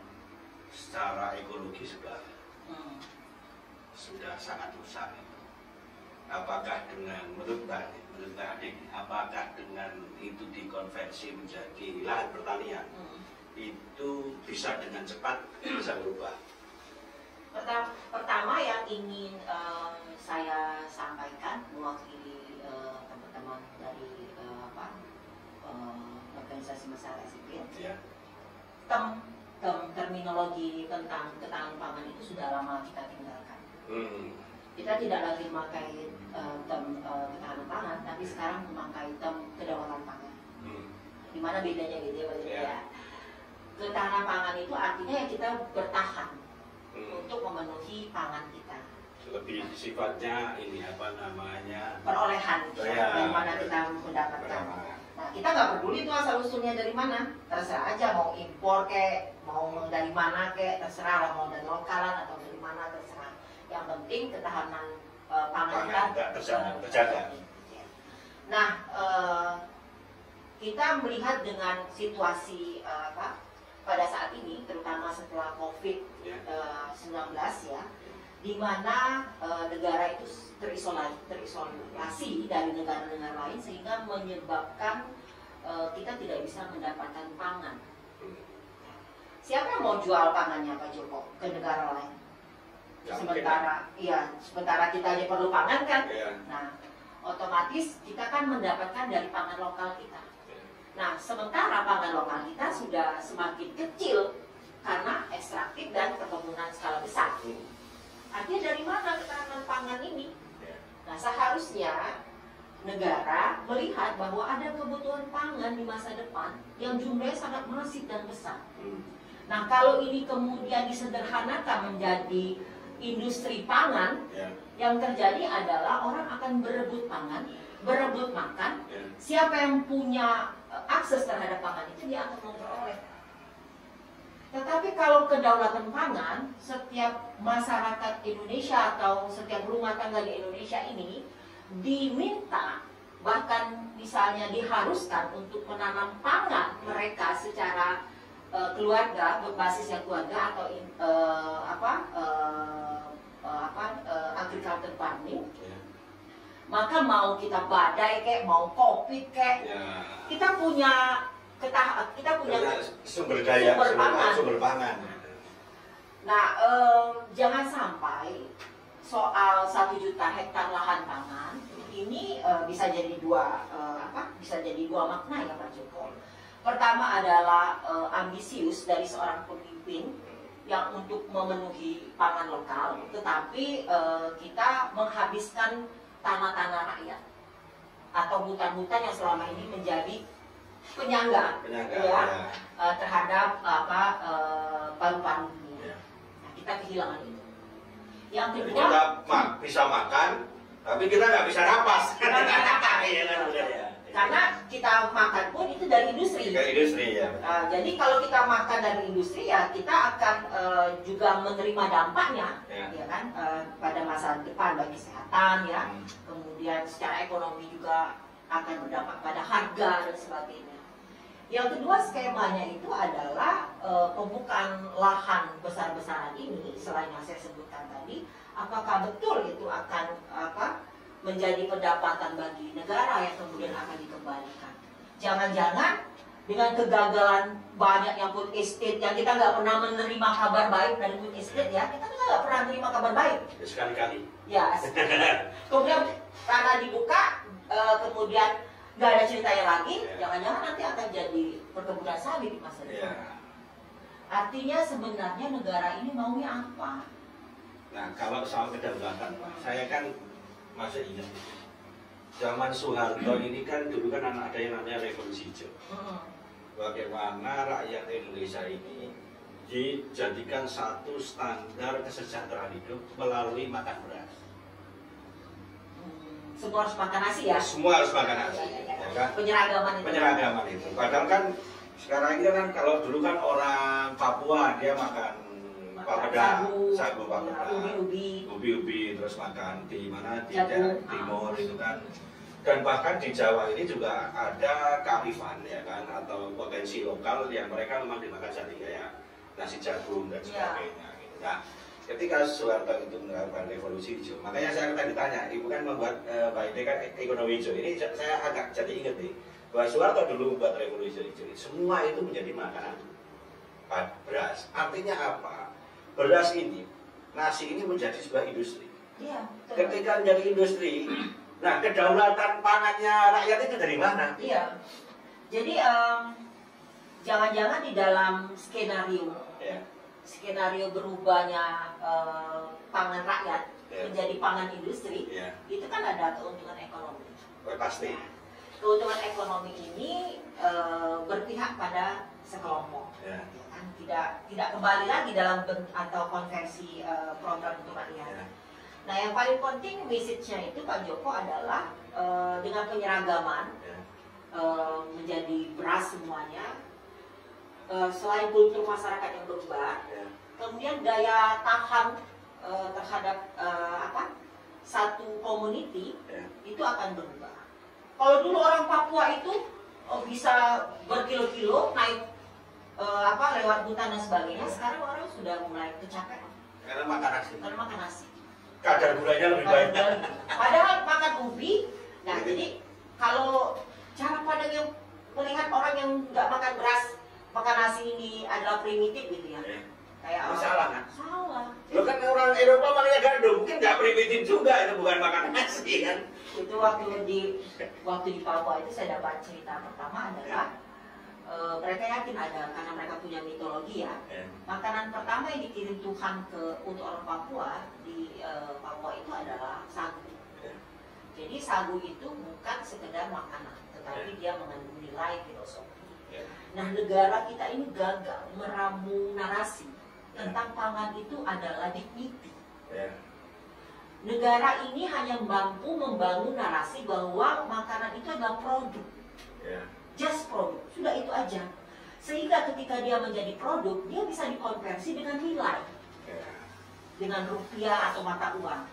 secara ekologi sudah sangat rusak. Apakah dengan menurut Mbak Adik, apakah dengan itu dikonversi menjadi lahan pertanian itu bisa dengan cepat bisa berubah? Pertama yang ingin saya sampaikan mewakili teman-teman dari organisasi masyarakat sipil, terminologi tentang ketahanan pangan itu sudah lama kita tinggalkan. Kita tidak lagi memakai ketahanan pangan, tapi sekarang memakai kedaulatan pangan. Di mana bedanya gitu ya? Ketahanan pangan itu artinya ya kita bertahan untuk memenuhi pangan kita. Lebih sifatnya ini perolehan dari mana kita mendapatkan. Nah, kita nggak peduli tuh asal usulnya dari mana, terserah aja mau impor kek, mau dari mana kek, terserah lah, mau dari lokalan atau dari mana terserah. Yang penting ketahanan pangan kita terjaga. Nah, kita melihat dengan situasi pada saat ini, terutama setelah COVID-19 ya, di mana negara itu terisolasi dari negara-negara lain sehingga menyebabkan kita tidak bisa mendapatkan pangan. Siapa yang mau jual pangannya Pak Joko ke negara lain? Sementara kita aja perlu pangan kan. Nah, otomatis kita kan mendapatkan dari pangan lokal kita. Nah, sementara pangan lokal kita sudah semakin kecil karena ekstraktif dan perkebunan skala besar. Artinya dari mana ketahanan pangan ini? Nah, seharusnya negara melihat bahwa ada kebutuhan pangan di masa depan yang jumlahnya sangat masif dan besar. Nah, kalau ini kemudian disederhanakan menjadi industri pangan, yang terjadi adalah orang akan berebut pangan, berebut makan. Siapa yang punya akses terhadap pangan itu dia akan memperoleh. Tetapi kalau kedaulatan pangan, setiap masyarakat Indonesia atau setiap rumah tangga di Indonesia ini diminta, bahkan misalnya diharuskan untuk menanam pangan mereka secara keluarga, berbasisnya keluarga atau agriculture farming, maka mau kita badai kayak mau kopi kayak, kita punya sumber daya, sumber pangan. Nah, jangan sampai soal 1 juta hektar lahan pangan ini bisa jadi dua makna ya Pak Joko. Pertama adalah ambisius dari seorang pemimpin yang untuk memenuhi pangan lokal, tetapi kita menghabiskan tanah-tanah rakyat atau hutan-hutan yang selama ini menjadi penyangga terhadap paru-paru dunia. Nah, kita kehilangan itu. Yang kedua, kita bisa makan, tapi kita nggak bisa napas. Karena kita makan pun itu dari industri. Jadi kalau kita makan dari industri ya kita akan juga menerima dampaknya, ya kan, pada masa depan bagi kesehatan ya. Kemudian secara ekonomi juga akan berdampak pada harga dan sebagainya. Yang kedua skemanya itu adalah pembukaan lahan besar-besaran ini, selain yang saya sebutkan tadi, apakah betul itu akan menjadi pendapatan bagi negara yang kemudian akan dikembalikan? Jangan-jangan dengan kegagalan banyaknya food estate yang kita nggak pernah menerima kabar baik dari food estate ya, kita nggak pernah menerima kabar baik. Sekali-kali. Ya, kemudian karena dibuka, kemudian nggak ada ceritanya lagi, jangan-jangan nanti akan jadi perkebunan sawit di masa depan. Artinya sebenarnya negara ini maunya apa? Nah, kalau soal kedaulatan, Pak, saya kan masih ingat zaman Soeharto ini kan dulu kan ada yang namanya revolusi hijau. Bagaimana rakyat Indonesia ini dijadikan satu standar kesejahteraan hidup melalui makan beras. Semua harus makan nasi ya? Semua harus makan nasi. Ya kan? Penyeragaman itu. Padahal kan sekarang ini kan kalau dulu kan orang Papua dia makan papeda, sagu papeda, ubi-ubi, terus makan di mana di timur itu kan. Dan bahkan di Jawa ini juga ada kearifan ya kan, atau potensi lokal yang mereka memang dimakan sehari kayak nasi jagung dan sebagainya. Gitu. Nah, ketika Soeharto itu melakukan revolusi hijau, makanya saya tadi ditanya, ibu kan membuat Mbak Ide kan ekonomi hijau. Ini saya agak jadi ingat nih, bahwa Soeharto dulu membuat revolusi hijau. Semua itu menjadi makanan beras. Artinya apa? Beras ini, nasi ini menjadi sebuah industri. Iya, ketika menjadi industri, nah kedaulatan pangannya rakyat itu dari mana? Iya. Jadi jangan-jangan di dalam skenario berubahnya pangan rakyat menjadi pangan industri, itu kan ada keuntungan ekonomi. Pasti. Keuntungan ekonomi ini berpihak pada sekelompok. Tidak kembali lagi dalam atau konversi program untuk rakyat. Nah, yang paling penting message-nya itu Pak Joko adalah dengan penyeragaman menjadi beras semuanya, selain kultur masyarakat yang berubah, kemudian daya tahan terhadap satu community itu akan berubah. Kalau dulu orang Papua itu bisa berkilo-kilo naik lewat hutan dan sebagainya, sekarang orang sudah mulai kecapean karena makan nasi. Kadar gulanya lebih banyak. Padahal makan ubi. Nah, jadi kalau cara pandang yang melihat orang yang nggak makan beras, makan nasi ini adalah primitif gitu ya. Kayak salah kan? Salah. Lo kan orang Eropa makanya gandum, mungkin nggak primitif juga, itu bukan makan nasi kan? Itu waktu di Papua itu saya dapat cerita pertama adalah mereka yakin ada karena mereka punya mitologi ya. Makanan pertama yang dikirim Tuhan untuk orang Papua di Papua itu adalah sagu. Jadi sagu itu bukan sekedar makanan, tetapi dia mengandung nilai filosofi. Nah, negara kita ini gagal meramu narasi tentang pangan itu adalah dignity. Negara ini hanya mampu membangun narasi bahwa makanan itu adalah produk. Just produk, sudah itu aja. Sehingga ketika dia menjadi produk, dia bisa dikonversi dengan nilai, dengan rupiah atau mata uang.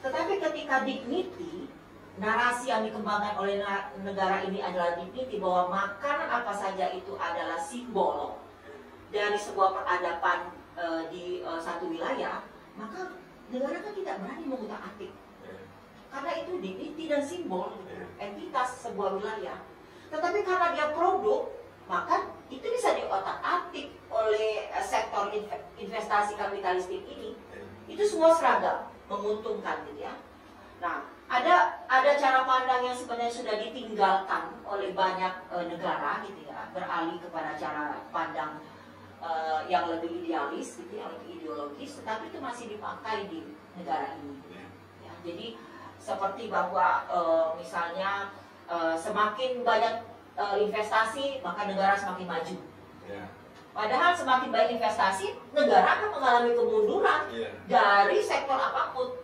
Tetapi ketika dignity, narasi yang dikembangkan oleh negara ini adalah dignity, bahwa makanan apa saja itu adalah simbol dari sebuah peradaban di satu wilayah, maka negara kan tidak berani mengutak-atik, karena itu dignity dan simbol, entitas sebuah wilayah. Tetapi karena dia produk, maka itu bisa diotak-atik oleh sektor investasi kapitalistik ini. Itu semua seragam, menguntungkan gitu ya. Nah, ada cara pandang yang sebenarnya sudah ditinggalkan oleh banyak negara gitu ya, beralih kepada cara pandang yang lebih idealis gitu, yang lebih ideologis, tetapi itu masih dipakai di negara ini. Ya, jadi seperti bahwa misalnya semakin banyak investasi maka negara semakin maju. Padahal semakin banyak investasi, negara akan mengalami kemunduran dari sektor apapun.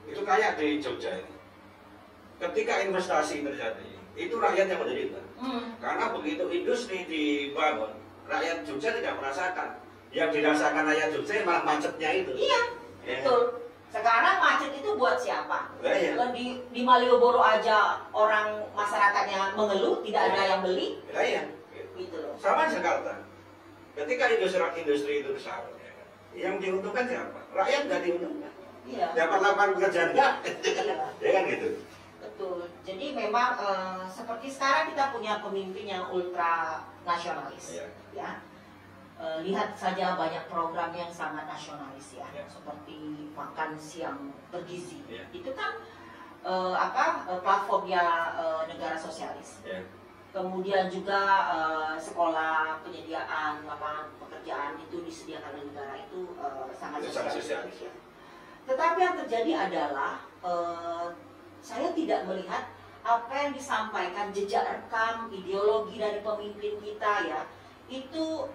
Itu kayak di Jogja ini. Ketika investasi terjadi, itu rakyat yang menderita. Karena begitu industri dibangun, rakyat Jogja tidak merasakan. Yang dirasakan rakyat Jogja malah macetnya itu. Iya, betul. Sekarang macet itu buat siapa? Di Malioboro aja orang masyarakatnya mengeluh, tidak ada yang beli. Gitu loh. Sama Jakarta. Ketika industri itu besar, yang diuntungkan siapa? Rakyat nggak diuntungkan. Dapat lapangan pekerjaan nggak? Ya kan gitu. Betul. Jadi memang seperti sekarang kita punya pemimpin yang ultra nasionalis. Ya. Lihat saja banyak program yang sangat nasionalis ya, seperti makan siang bergizi. Itu kan platformnya negara sosialis. Kemudian juga sekolah, penyediaan lapangan pekerjaan itu disediakan oleh negara, itu sangat sosialis. Ya. Tetapi yang terjadi adalah saya tidak melihat apa yang disampaikan, jejak rekam ideologi dari pemimpin kita ya, itu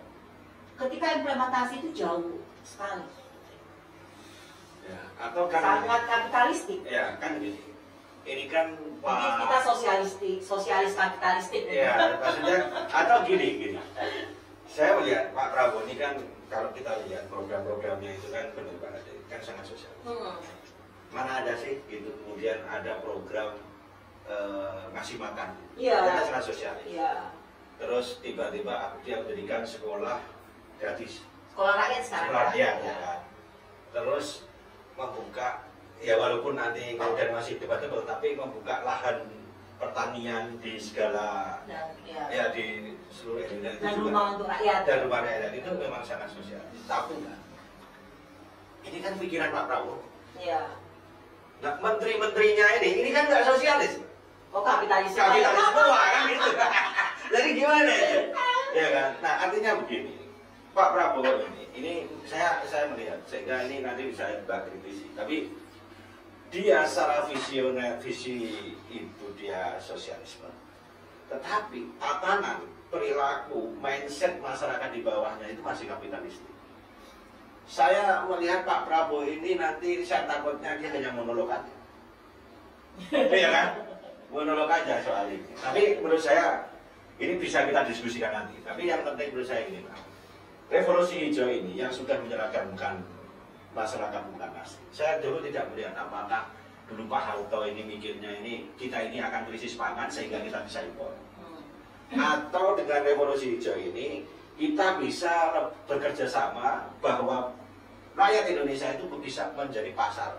ketika implementasi itu jauh sekali. Atau kan sangat kapitalistik. Ya kan gini. Ini kan kita sosialis kapitalistik. Ya, maksudnya atau gini. Saya melihat Pak Prabowo ini kan, kalau kita lihat program-programnya itu kan benar banget, kan sangat sosialis. Mana ada sih gitu, kemudian ada program ngasih makan, kan sangat sosialis. Terus tiba-tiba dia mendirikan sekolah gratis. Sekolah rakyat sekarang. Sekolah rakyat ya kan. Terus membuka, ya walaupun nanti kemudian masih debatable, tapi membuka lahan pertanian di segala di seluruh Indonesia. Dan rumah untuk rakyat. Dan rumah rakyat itu memang sangat sosialis. Tapi kan, ini kan pikiran Pak Prabowo. Nah, menteri-menterinya ini kan nggak sosialis. Kapitalis. Kapitalis semua kan gitu. Jadi gimana itu? Ya kan. Nah, artinya begini. Pak Prabowo ini saya melihat, sehingga ini nanti bisa juga kritisi, tapi dia secara visioner, visi itu dia sosialisme, tetapi tatanan, perilaku, mindset masyarakat di bawahnya itu masih kapitalistik. Saya melihat Pak Prabowo ini nanti, saya takutnya dia hanya monolog aja. Iya kan? Monolog aja soal ini. Tapi menurut saya ini bisa kita diskusikan nanti. Tapi yang penting menurut saya ini, Pak. Revolusi hijau ini yang sudah menyeragamkan masyarakat bukan asing. Saya dulu tidak melihat apakah dulu Pak Harto ini mikirnya ini kita ini akan krisis pangan sehingga kita bisa impor. Atau dengan revolusi hijau ini kita bisa bekerja sama bahwa rakyat Indonesia itu bisa menjadi pasar.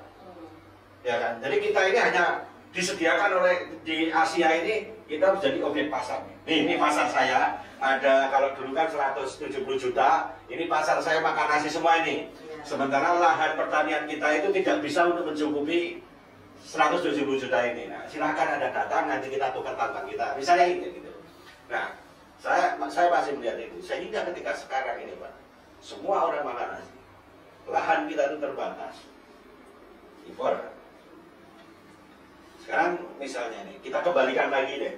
Ya kan? Jadi kita ini hanya disediakan oleh di Asia ini, kita menjadi objek pasar. Ini pasar saya. Ada, kalau dulu kan 170 juta, ini pasar saya makan nasi semua ini. Sementara lahan pertanian kita itu tidak bisa untuk mencukupi 170 juta ini. Nah, silahkan Anda datang, nanti kita tukar tambang kita. Misalnya itu gitu. Nah, Saya masih melihat itu. Sehingga ketika sekarang ini Pak, semua orang makan nasi, lahan kita itu terbatas, impor. Sekarang misalnya nih, kita kembalikan lagi deh,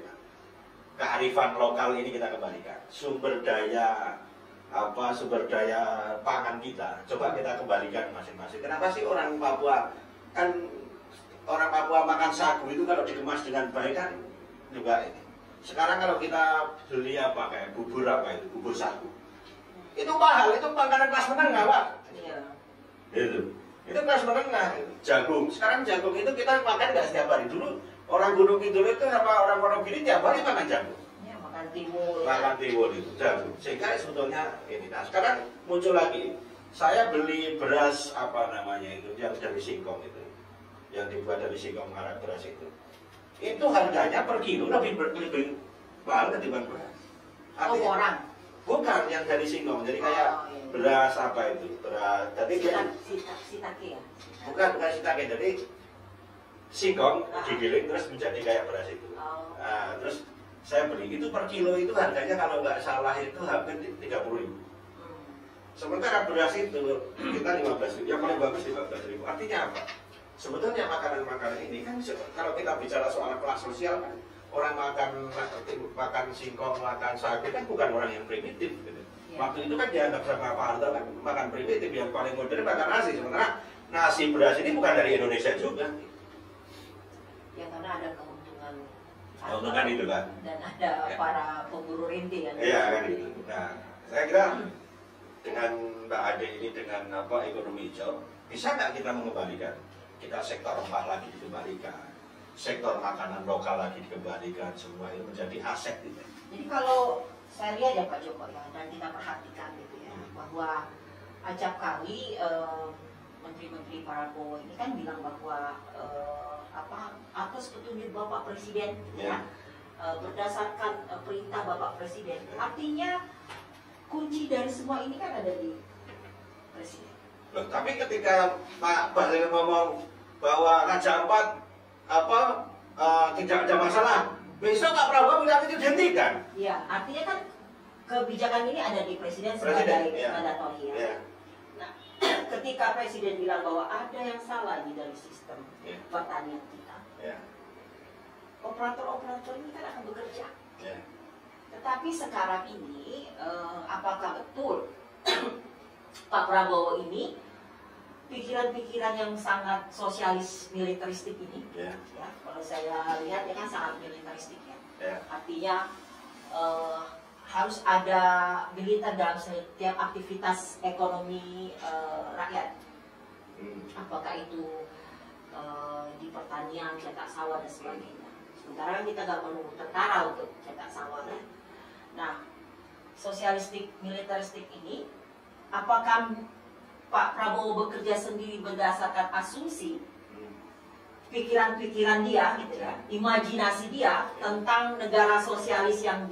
kearifan lokal ini kita kembalikan. Sumber daya pangan kita, coba kita kembalikan masing-masing. Kenapa sih orang Papua makan sagu itu kalau dikemas dengan baik kan juga ini. Sekarang kalau kita beli kayak bubur bubur sagu, itu mahal, itu makanan kelas menengah Pak. Iya. Itu kelas menengah. Jagung, sekarang jagung itu kita makan nggak setiap hari. Dulu orang Gunung Kidul itu sama orang Wonogiri tiap hari makan jagung. Ya, makan tiwul. Makan tiwul itu jagung. Sehingga sebetulnya ini. Nah sekarang muncul lagi. Saya beli beras yang dari singkong itu, yang dibuat dari singkong merah beras itu harganya per kilo lebih mahal ketimbang beras. Orang? Bukan, yang dari singkong. Jadi kayak beras beras. Jadi sitake ya? Bukan sitake. Jadi singkong digiling terus menjadi kayak beras itu. Nah, terus saya beli itu per kilo itu harganya kalau nggak salah itu hampir 30.000. Sementara beras itu kita 15.000, yang paling bagus 15.000. Artinya apa? Sebetulnya makanan-makanan ini kan kalau kita bicara soal kelas sosial kan, orang makan singkong, makan sagu kan bukan orang yang primitif gitu. Ya. Waktu itu kan dianggap sama Pak Harto kan makan primitif, yang paling modern makan nasi. Sementara nasi beras ini bukan dari Indonesia juga. Ya karena ada keuntungan. Keuntungan itu kan. Dan ada para pemburu rinti yang. Iya kan itu. Nah, saya kira dengan Mbak Ade ini dengan ekonomi hijau, bisa nggak kita mengembalikan? Kita sektor rempah lagi dikembalikan, sektor makanan lokal lagi dikembalikan, semua itu menjadi aset gitu. Jadi kalau saya lihat ya Pak Joko ya, dan kita perhatikan gitu ya, bahwa acap kali menteri-menteri Prabowo ini kan bilang bahwa atas petunjuk Bapak Presiden ya, berdasarkan perintah Bapak Presiden. Artinya kunci dari semua ini kan ada di Presiden. Loh, tapi ketika Pak Bahlil ngomong bahwa Raja Ampat tidak ada masalah, besok Pak Prabowo bilang itu dihentikan. Iya, artinya kan kebijakan ini ada di Presiden sebagai mandatori ya. Ya. Nah, ketika Presiden bilang bahwa ada yang salah dari sistem pertanian kita, operator-operator ini kan akan bekerja. Tetapi sekarang ini, apakah betul Pak Prabowo ini pikiran-pikiran yang sangat sosialis militeristik ini, ya, kalau saya lihat ya kan sangat militeristik ya. Artinya harus ada militer dalam setiap aktivitas ekonomi rakyat. Apakah itu di pertanian, cetak sawah dan sebagainya. Sementara kita nggak menunggu tentara untuk cetak sawah ya. Nah, sosialistik militeristik ini, apakah Pak Prabowo bekerja sendiri berdasarkan asumsi pikiran-pikiran dia, gitu ya, imajinasi dia tentang negara sosialis yang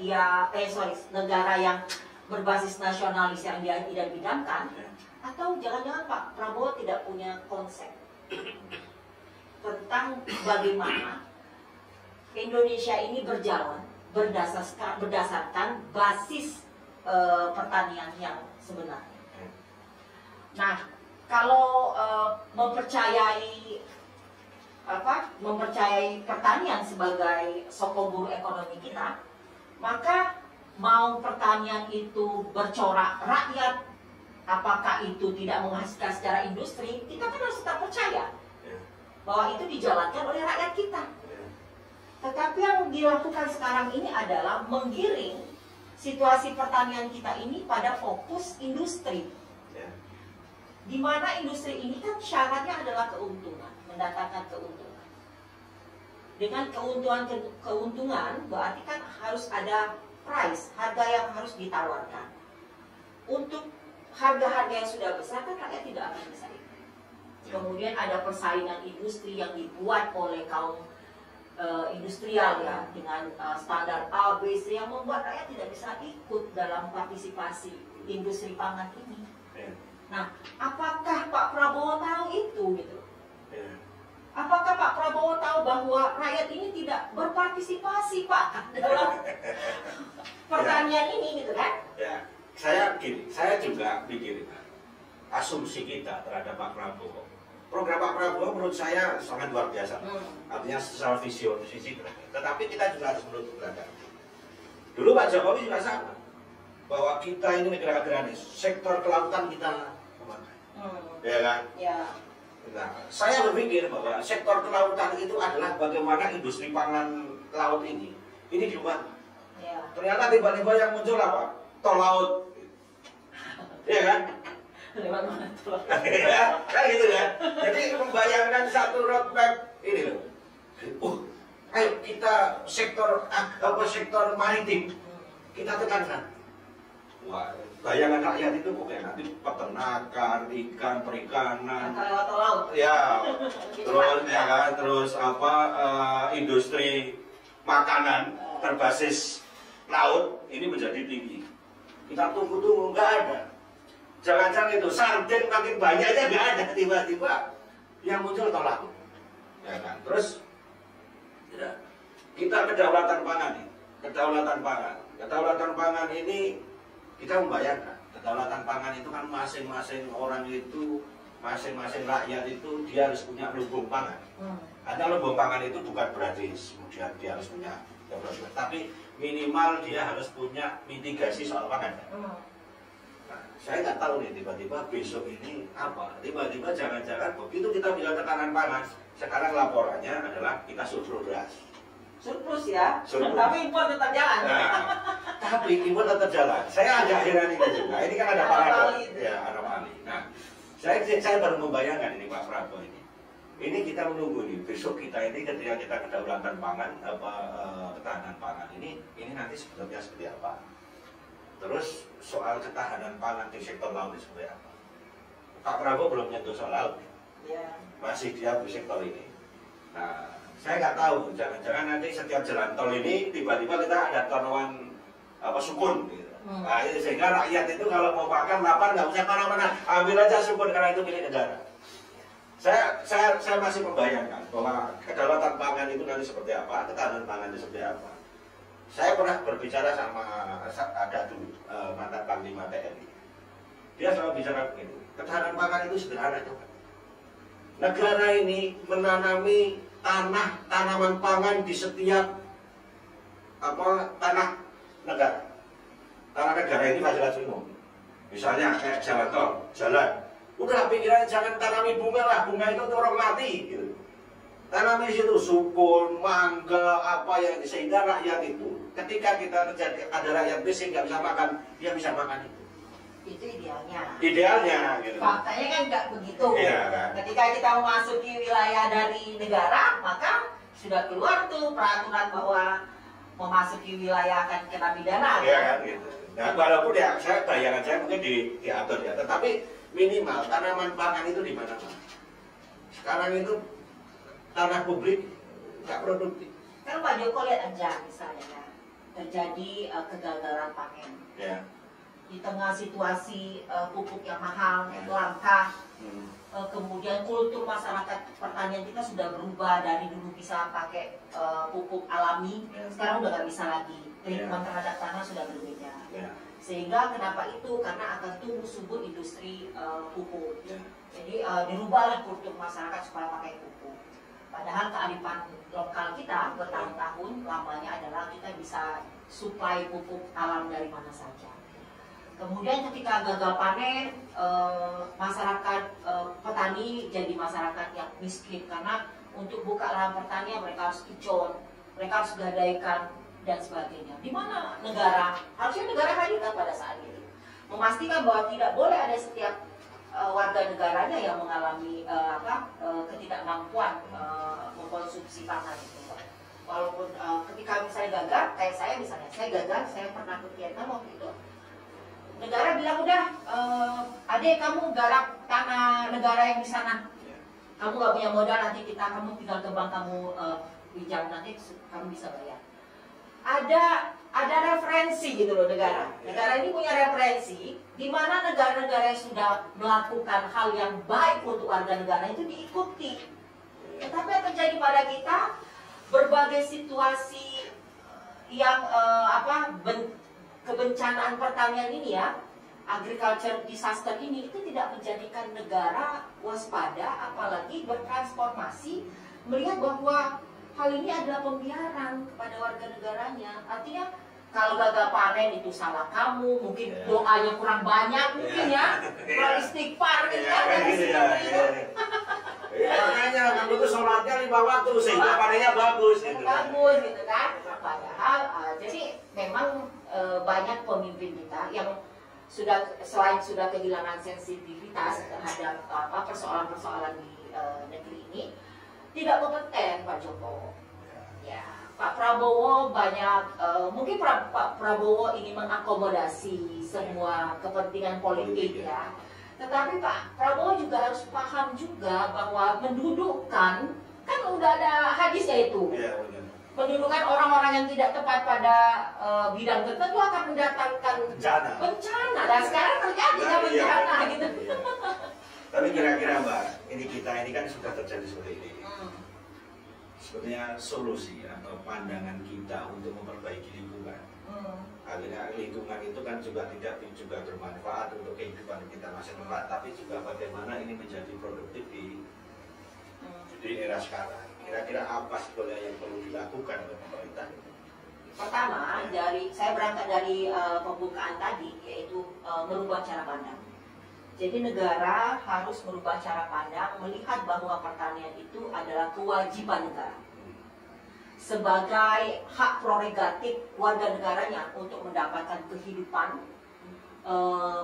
negara yang berbasis nasionalis yang dia tidak bidangkan, atau jangan-jangan Pak Prabowo tidak punya konsep tentang bagaimana Indonesia ini berjalan berdasarkan basis pertanian yang sebenarnya. Nah, kalau mempercayai pertanian sebagai sokoburu ekonomi kita, maka mau pertanian itu bercorak rakyat, apakah itu tidak menghasilkan secara industri, kita kan harus tetap percaya bahwa itu dijalankan oleh rakyat kita. Tetapi yang dilakukan sekarang ini adalah menggiring situasi pertanian kita ini pada fokus industri. Di mana industri ini kan syaratnya adalah keuntungan, mendatangkan keuntungan. Dengan keuntungan berarti kan harus ada price, harga yang harus ditawarkan. Untuk harga-harga yang sudah besar kan rakyat tidak akan bisa itu. Kemudian ada persaingan industri yang dibuat oleh kaum industrial ya, dengan standar A, B, C yang membuat rakyat tidak bisa ikut dalam partisipasi industri pangan ini. Nah, apakah Pak Prabowo tahu itu gitu? Apakah Pak Prabowo tahu bahwa rakyat ini tidak berpartisipasi Pak dalam pertanian ini gitu kan? Ya, saya juga pikir asumsi kita terhadap Pak Prabowo. Program Pak Prabowo menurut saya sangat luar biasa. Artinya secara visi, tetapi kita juga harus menutup belakang. Dulu Pak Jokowi juga sama, bahwa kita ini negara agraris, sektor kelautan kita memakai, ya kan? Ya. Nah, saya berpikir bahwa sektor kelautan itu adalah bagaimana industri pangan laut ini gimana? Ya. Ternyata tiba-tiba yang muncul apa? Tol laut, ya kan? Lewat mana tol? Kan gitu kan? Jadi membayangkan satu roadmap ini loh. Ayo kita sektor maritim kita tekankan. Wah, bayangan rakyat itu kok kayak nanti peternakan, ikan, perikanan, laut. Ya, terus ya kan, terus industri makanan berbasis laut ini menjadi tinggi. Kita tunggu nggak ada. Jangan-jangan itu sarden makin banyaknya nggak ada, tiba-tiba yang muncul tol laut. Ya kan, terus ya, kita kedaulatan pangan ini kita membayangkan kedaulatan pangan itu kan masing-masing orang itu, masing-masing rakyat itu dia harus punya lumbung pangan. Ada lumbung pangan itu bukan berarti kemudian dia harus punya, tapi minimal dia harus punya mitigasi soal pangan. Nah, saya nggak tahu nih tiba-tiba besok ini apa, tiba-tiba jangan-jangan begitu kita bilang tekanan pangan, sekarang laporannya adalah kita surplus ya, tapi impor tetap jalan. Nah, tapi impor tetap jalan. Saya agak heran ini juga. Ini kan ada paradok, ya anomali. Nah, saya baru membayangkan ini Pak Prabowo ini. Ini kita menunggu nih besok kita ini ketika kita kedaulatan pangan, ketahanan pangan ini nanti sebetulnya seperti apa? Terus soal ketahanan pangan di sektor laut itu seperti apa? Pak Prabowo belum nyentuh soal laut, masih dia di sektor ini. Nah, saya nggak tahu, jangan-jangan nanti setiap jalan tol ini tiba-tiba kita ada tonoan sukun gitu. Nah, sehingga rakyat itu kalau mau makan lapar nggak usah mana-mana, ambil aja sukun karena itu milik negara. Saya masih membayangkan bahwa kedaulatan pangan itu nanti seperti apa, ketahanan pangan itu seperti apa. Saya pernah berbicara sama ada dulu mantan Panglima TNI. Dia selalu bicara begini, ketahanan pangan itu sederhana coba. Negara ini menanami tanaman pangan di setiap tanah negara. Tanah negara ini fasilitas umum. Misalnya kayak jalan tol, jalan. Udah pikiran jangan tanami bunga lah, bunga itu orang mati gitu. Tanami di situ sukun, mangga, apa yang sehingga rakyat itu ketika kita terjadi ada rakyat miskin nggak bisa makan, dia bisa makan itu. Itu idealnya. Idealnya gitu. Faktanya kan nggak begitu. Iya, kan? Ketika kita memasuki wilayah dari negara, maka sudah keluar tuh peraturan bahwa memasuki wilayah akan kena pidana. Iya kan gitu. Nah, walaupun ya bayangan saya mungkin diatur ya, tetapi minimal tanaman pangan itu di mana-mana. Sekarang itu tanah publik nggak produktif. Kan Pak Joko lihat aja misalnya ya, terjadi kegagalan panen. Ya. Di tengah situasi pupuk yang mahal, langka, kemudian kultur masyarakat pertanian kita sudah berubah dari dulu bisa pakai pupuk alami, sekarang udah nggak bisa lagi. Treatment terhadap tanah sudah berbeda. Sehingga kenapa itu? Karena akan tumbuh subur industri pupuk. Jadi dirubahlah kultur masyarakat supaya pakai pupuk. Padahal kearifan lokal kita bertahun-tahun lamanya adalah kita bisa suplai pupuk alam dari mana saja. Kemudian ketika gagal panen, masyarakat petani jadi masyarakat yang miskin karena untuk buka lahan pertanian mereka harus icon, mereka harus gadaikan dan sebagainya. Di mana negara? Harusnya negara hadirkan pada saat ini, memastikan bahwa tidak boleh ada setiap warga negaranya yang mengalami ketidakmampuan mengkonsumsi pangan itu. Walaupun ketika misalnya gagal, kayak saya misalnya, saya gagal, saya pernah ke Vietnam waktu itu. Negara bilang udah, adek kamu garap tanah negara yang di sana. Kamu gak punya modal, nanti kamu tinggal ke bank kamu pinjam, nanti kamu bisa bayar. Ada referensi gitu loh negara. Negara ini punya referensi di mana negara-negara yang sudah melakukan hal yang baik untuk warga negara itu diikuti. Tetapi yang terjadi pada kita, berbagai situasi yang kebencanaan pertanian ini ya, agriculture disaster ini itu tidak menjadikan negara waspada, apalagi bertransformasi melihat bahwa hal ini adalah pembiaran kepada warga negaranya. Artinya kalau gagal panen itu salah kamu, mungkin doanya kurang banyak mungkin ya, kurang istighfar gitu ya, makanya kamu tuh sholatnya 5 waktu sehingga panennya bagus gitu. Bagus gitu kan. Padahal jadi memang banyak pemimpin kita yang selain sudah kehilangan sensitivitas terhadap persoalan-persoalan di negeri ini, tidak kompeten Pak Joko. Ya, Pak Prabowo banyak, mungkin Pak Prabowo ingin mengakomodasi semua kepentingan politik ya. Tetapi Pak Prabowo juga harus paham juga bahwa mendudukkan, kan udah ada hadisnya itu. Mendudukkan orang-orang yang tidak tepat pada bidang tertentu akan mendatangkan bencana. Dan sekarang terjadi bencana gitu. Tapi kira-kira Mbak, ini kan sudah terjadi seperti ini. Sebetulnya solusi atau pandangan kita untuk memperbaiki lingkungan. Akhirnya lingkungan itu kan juga tidak juga bermanfaat untuk kehidupan kita masyarakat, tapi juga bagaimana ini menjadi produktif di era sekarang. Kira-kira apa sebetulnya yang perlu dilakukan oleh pemerintah? Pertama, saya berangkat dari pembukaan tadi, yaitu merubah cara pandang. Jadi negara harus merubah cara pandang, melihat bahwa pertanian itu adalah kewajiban negara sebagai hak prerogatif warga negaranya untuk mendapatkan kehidupan,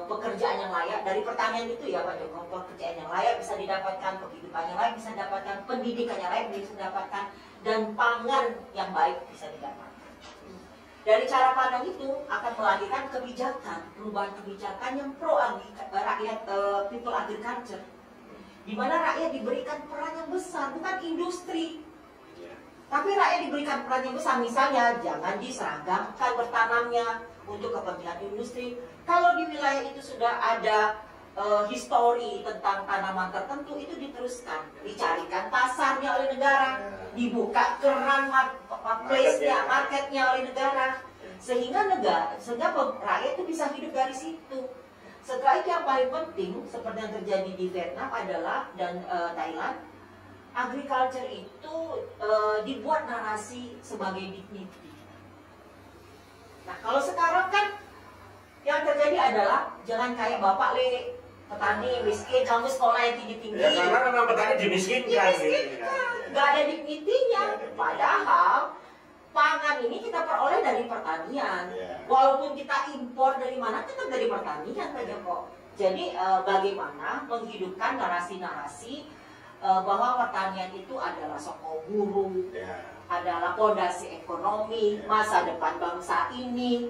pekerjaan yang layak. Dari pertanian itu ya Pak Joko, pekerjaan yang layak bisa didapatkan, penghidupan yang layak bisa didapatkan, pendidikan yang layak bisa didapatkan, dan pangan yang baik bisa didapatkan. Dari cara pandang itu akan melahirkan kebijakan, perubahan kebijakan yang pro rakyat, people agriculture, di mana rakyat diberikan peran yang besar, bukan industri, tapi rakyat diberikan peran yang besar. Misalnya jangan diseragamkan bertanamnya untuk kepentingan industri. Kalau di wilayah itu sudah ada histori tentang tanaman tertentu, itu diteruskan, dicarikan pasarnya oleh negara, dibuka keran marketnya oleh negara, sehingga rakyat itu bisa hidup dari situ. Setelah itu yang paling penting, seperti yang terjadi di Vietnam adalah dan Thailand, agriculture itu dibuat narasi sebagai dignity. Nah kalau sekarang kan yang terjadi adalah jangan kayak bapak petani miskin, kamu sekolah yang tinggi-tinggi. Ya, karena memang petani dimiskinkan. Gak ada dignitinya. Padahal pangan ini kita peroleh dari pertanian. Walaupun kita impor dari mana, tetap dari pertanian saja kok. Jadi bagaimana menghidupkan narasi-narasi bahwa pertanian itu adalah soko guru, adalah fondasi ekonomi, masa depan bangsa ini.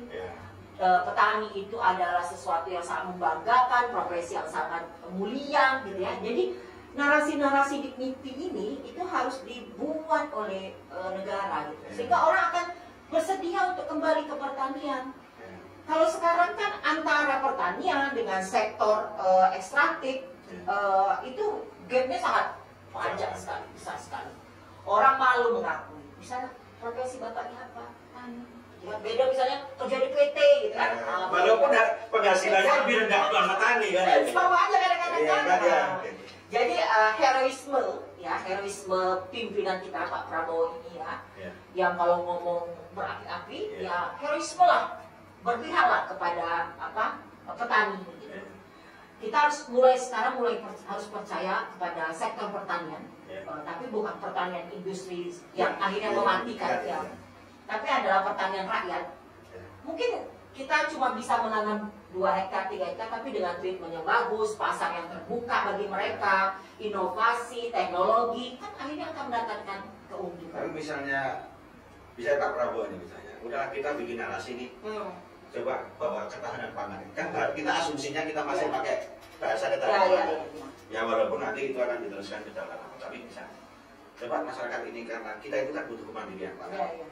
Petani itu adalah sesuatu yang sangat membanggakan, profesi yang sangat mulia gitu ya. Jadi narasi-narasi dignity ini itu harus dibuat oleh negara gitu. Sehingga orang akan bersedia untuk kembali ke pertanian. Kalau sekarang kan antara pertanian dengan sektor ekstraktif itu gapnya sangat panjang sekali, besar sekali. Orang malu mengakui. Misalnya profesi bapaknya apa? Beda misalnya kerja di PT gitu kan. Walaupun penghasilannya lebih rendah dari petani kan. Sama aja kadang-kadang. Jadi heroisme pimpinan kita Pak Prabowo ini ya. Yang kalau ngomong berapi-api ya heroisme lah. Berpihaklah kepada petani gitu. Kita harus harus percaya kepada sektor pertanian. Tapi bukan pertanian industri yang akhirnya mematikan ya. Tapi adalah pertanian rakyat. Mungkin kita cuma bisa menanam 2 hektar, 3 hektar, tapi dengan treatment yang bagus, pasar yang terbuka bagi mereka, inovasi, teknologi, kan akhirnya akan mendatangkan keuntungan. Tapi misalnya Pak Prabowo ini misalnya, udah kita bikin narasi ini, coba bawa ketahanan pangan. Kan kita asumsinya kita masih pakai bahasa ketahanan pangan. Ya walaupun nanti itu akan diteruskan ke dalam, tapi misalnya, coba masyarakat ini karena kita itu kan butuh kemandirian pangan.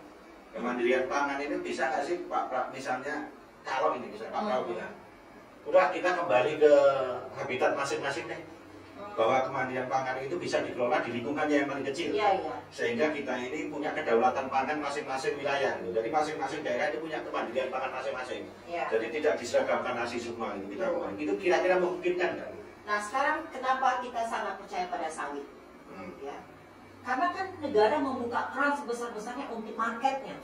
Kemandirian pangan ini bisa nggak sih Pak misalnya kalau ini misalnya Pak Prabowo bilang, udah kita kembali ke habitat masing-masing deh. bahwa kemandirian pangan itu bisa dikelola di lingkungannya yang paling kecil. Sehingga kita ini punya kedaulatan pangan masing-masing wilayah. Jadi masing-masing daerah itu punya kemandirian pangan masing-masing. Jadi tidak diseragamkan nasi semua ini kita itu kira-kira memungkinkan kan? Nah sekarang kenapa kita sangat percaya pada sawit? Ya. Karena kan negara membuka keran sebesar-besarnya untuk marketnya,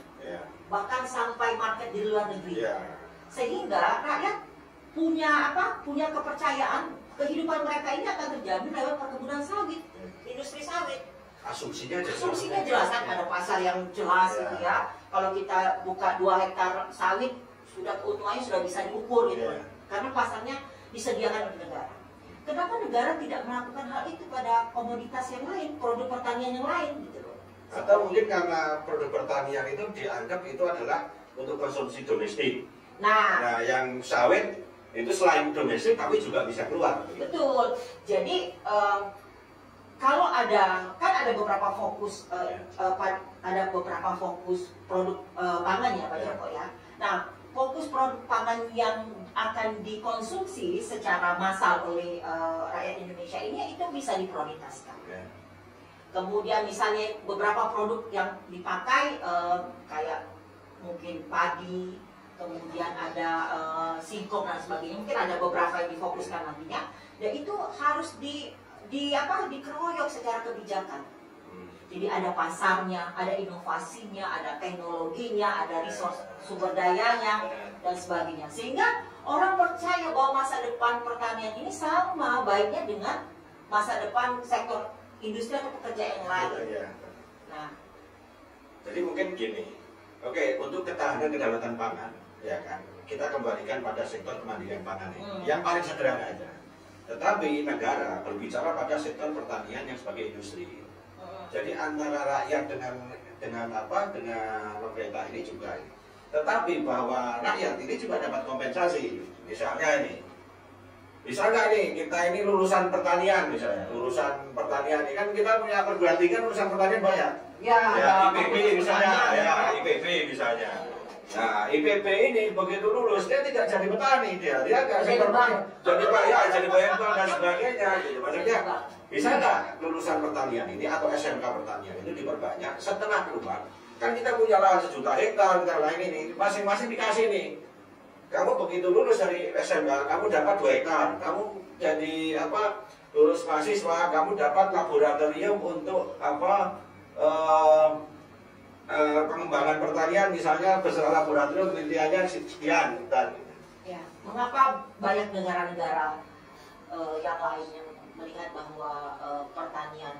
bahkan sampai market di luar negeri, sehingga rakyat punya kepercayaan kehidupan mereka ini akan terjamin lewat perkebunan sawit, industri sawit. Asumsinya jelas kan, ada pasar yang jelas gitu ya. Kalau kita buka 2 hektar sawit, sudah keuntungannya sudah bisa diukur gitu, karena pasarnya disediakan oleh negara. Kenapa negara tidak melakukan hal itu pada komoditas yang lain, produk pertanian yang lain gitu loh? Atau mungkin karena produk pertanian itu dianggap itu adalah untuk konsumsi domestik. Nah yang sawit itu selain domestik tapi juga bisa keluar. Betul. Jadi kalau ada beberapa fokus ada beberapa fokus produk pangan ya Pak Joko ya. Nah fokus produk pangan yang akan dikonsumsi secara massal oleh rakyat Indonesia ini itu bisa diprioritaskan. Kemudian misalnya beberapa produk yang dipakai kayak mungkin padi, kemudian ada singkong dan sebagainya, mungkin ada beberapa yang difokuskan nantinya, dan itu harus dikeroyok secara kebijakan. Jadi ada pasarnya, ada inovasinya, ada teknologinya, ada resource sumber dayanya dan sebagainya. Sehingga orang percaya bahwa masa depan pertanian ini sama baiknya dengan masa depan sektor industri atau pekerja yang lain. Nah, jadi mungkin gini, oke, untuk ketahanan kedaulatan pangan, ya kan, kita kembalikan pada sektor kemandirian pangan ini, yang paling sederhana aja. Tetapi negara berbicara pada sektor pertanian yang sebagai industri. Jadi antara rakyat dengan pemerintah ini juga. Tetapi bahwa rakyat ini juga dapat kompensasi. Misalnya kita ini lulusan pertanian misalnya, lulusan pertanian ini kan kita punya perguruan tinggi lulusan pertanian banyak. IPB misalnya, IPB misalnya. Nah, IPB ini begitu lulus dia tidak jadi petani, dia nggak jadi bayar dan sebagainya. Gitu. Maksudnya bisa nggak lulusan pertanian ini atau SMK pertanian itu diperbanyak setelah keluar? Kan kita punya lahan 1 juta hektar dan lain ini, masing-masing dikasih nih. Kamu begitu lulus dari SMK, kamu dapat 2 hektar, kamu jadi lulus mahasiswa, kamu dapat laboratorium untuk pengembangan pertanian misalnya beserta laboratorium penelitiannya sekian dan. Ya, mengapa banyak negara-negara yang lainnya melihat bahwa pertanian,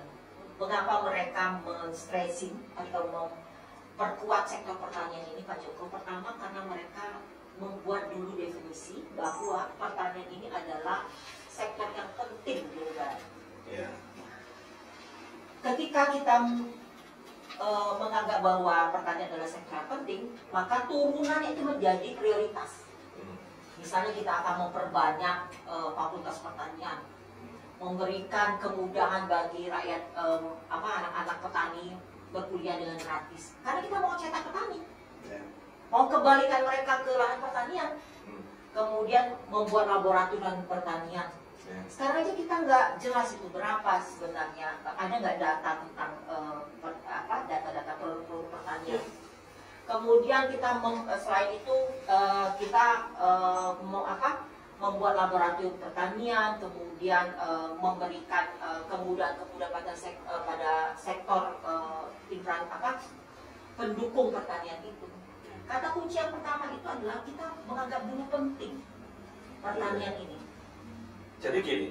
mengapa mereka men-stressing atau memperkuat sektor pertanian ini Pak Joko? Pertama karena mereka membuat dulu definisi bahwa pertanian ini adalah sektor yang penting di negara. Ketika kita menganggap bahwa pertanian adalah sektor yang penting, maka turunannya itu menjadi prioritas. Misalnya kita akan memperbanyak fakultas pertanian, memberikan kemudahan bagi rakyat anak-anak petani berkuliah dengan gratis. Karena kita mau cetak petani, mau kembalikan mereka ke lahan pertanian, kemudian membuat laboratorium pertanian. Sekarang aja kita nggak jelas itu berapa sebenarnya, ada nggak data tentang data-data produk pertanian. Kemudian kita selain itu kita membuat laboratorium pertanian, kemudian memberikan kemudahan-kemudahan pada sektor pendukung pertanian itu. Kata kunci yang pertama itu adalah kita menganggap dulu penting pertanian ini. Jadi gini,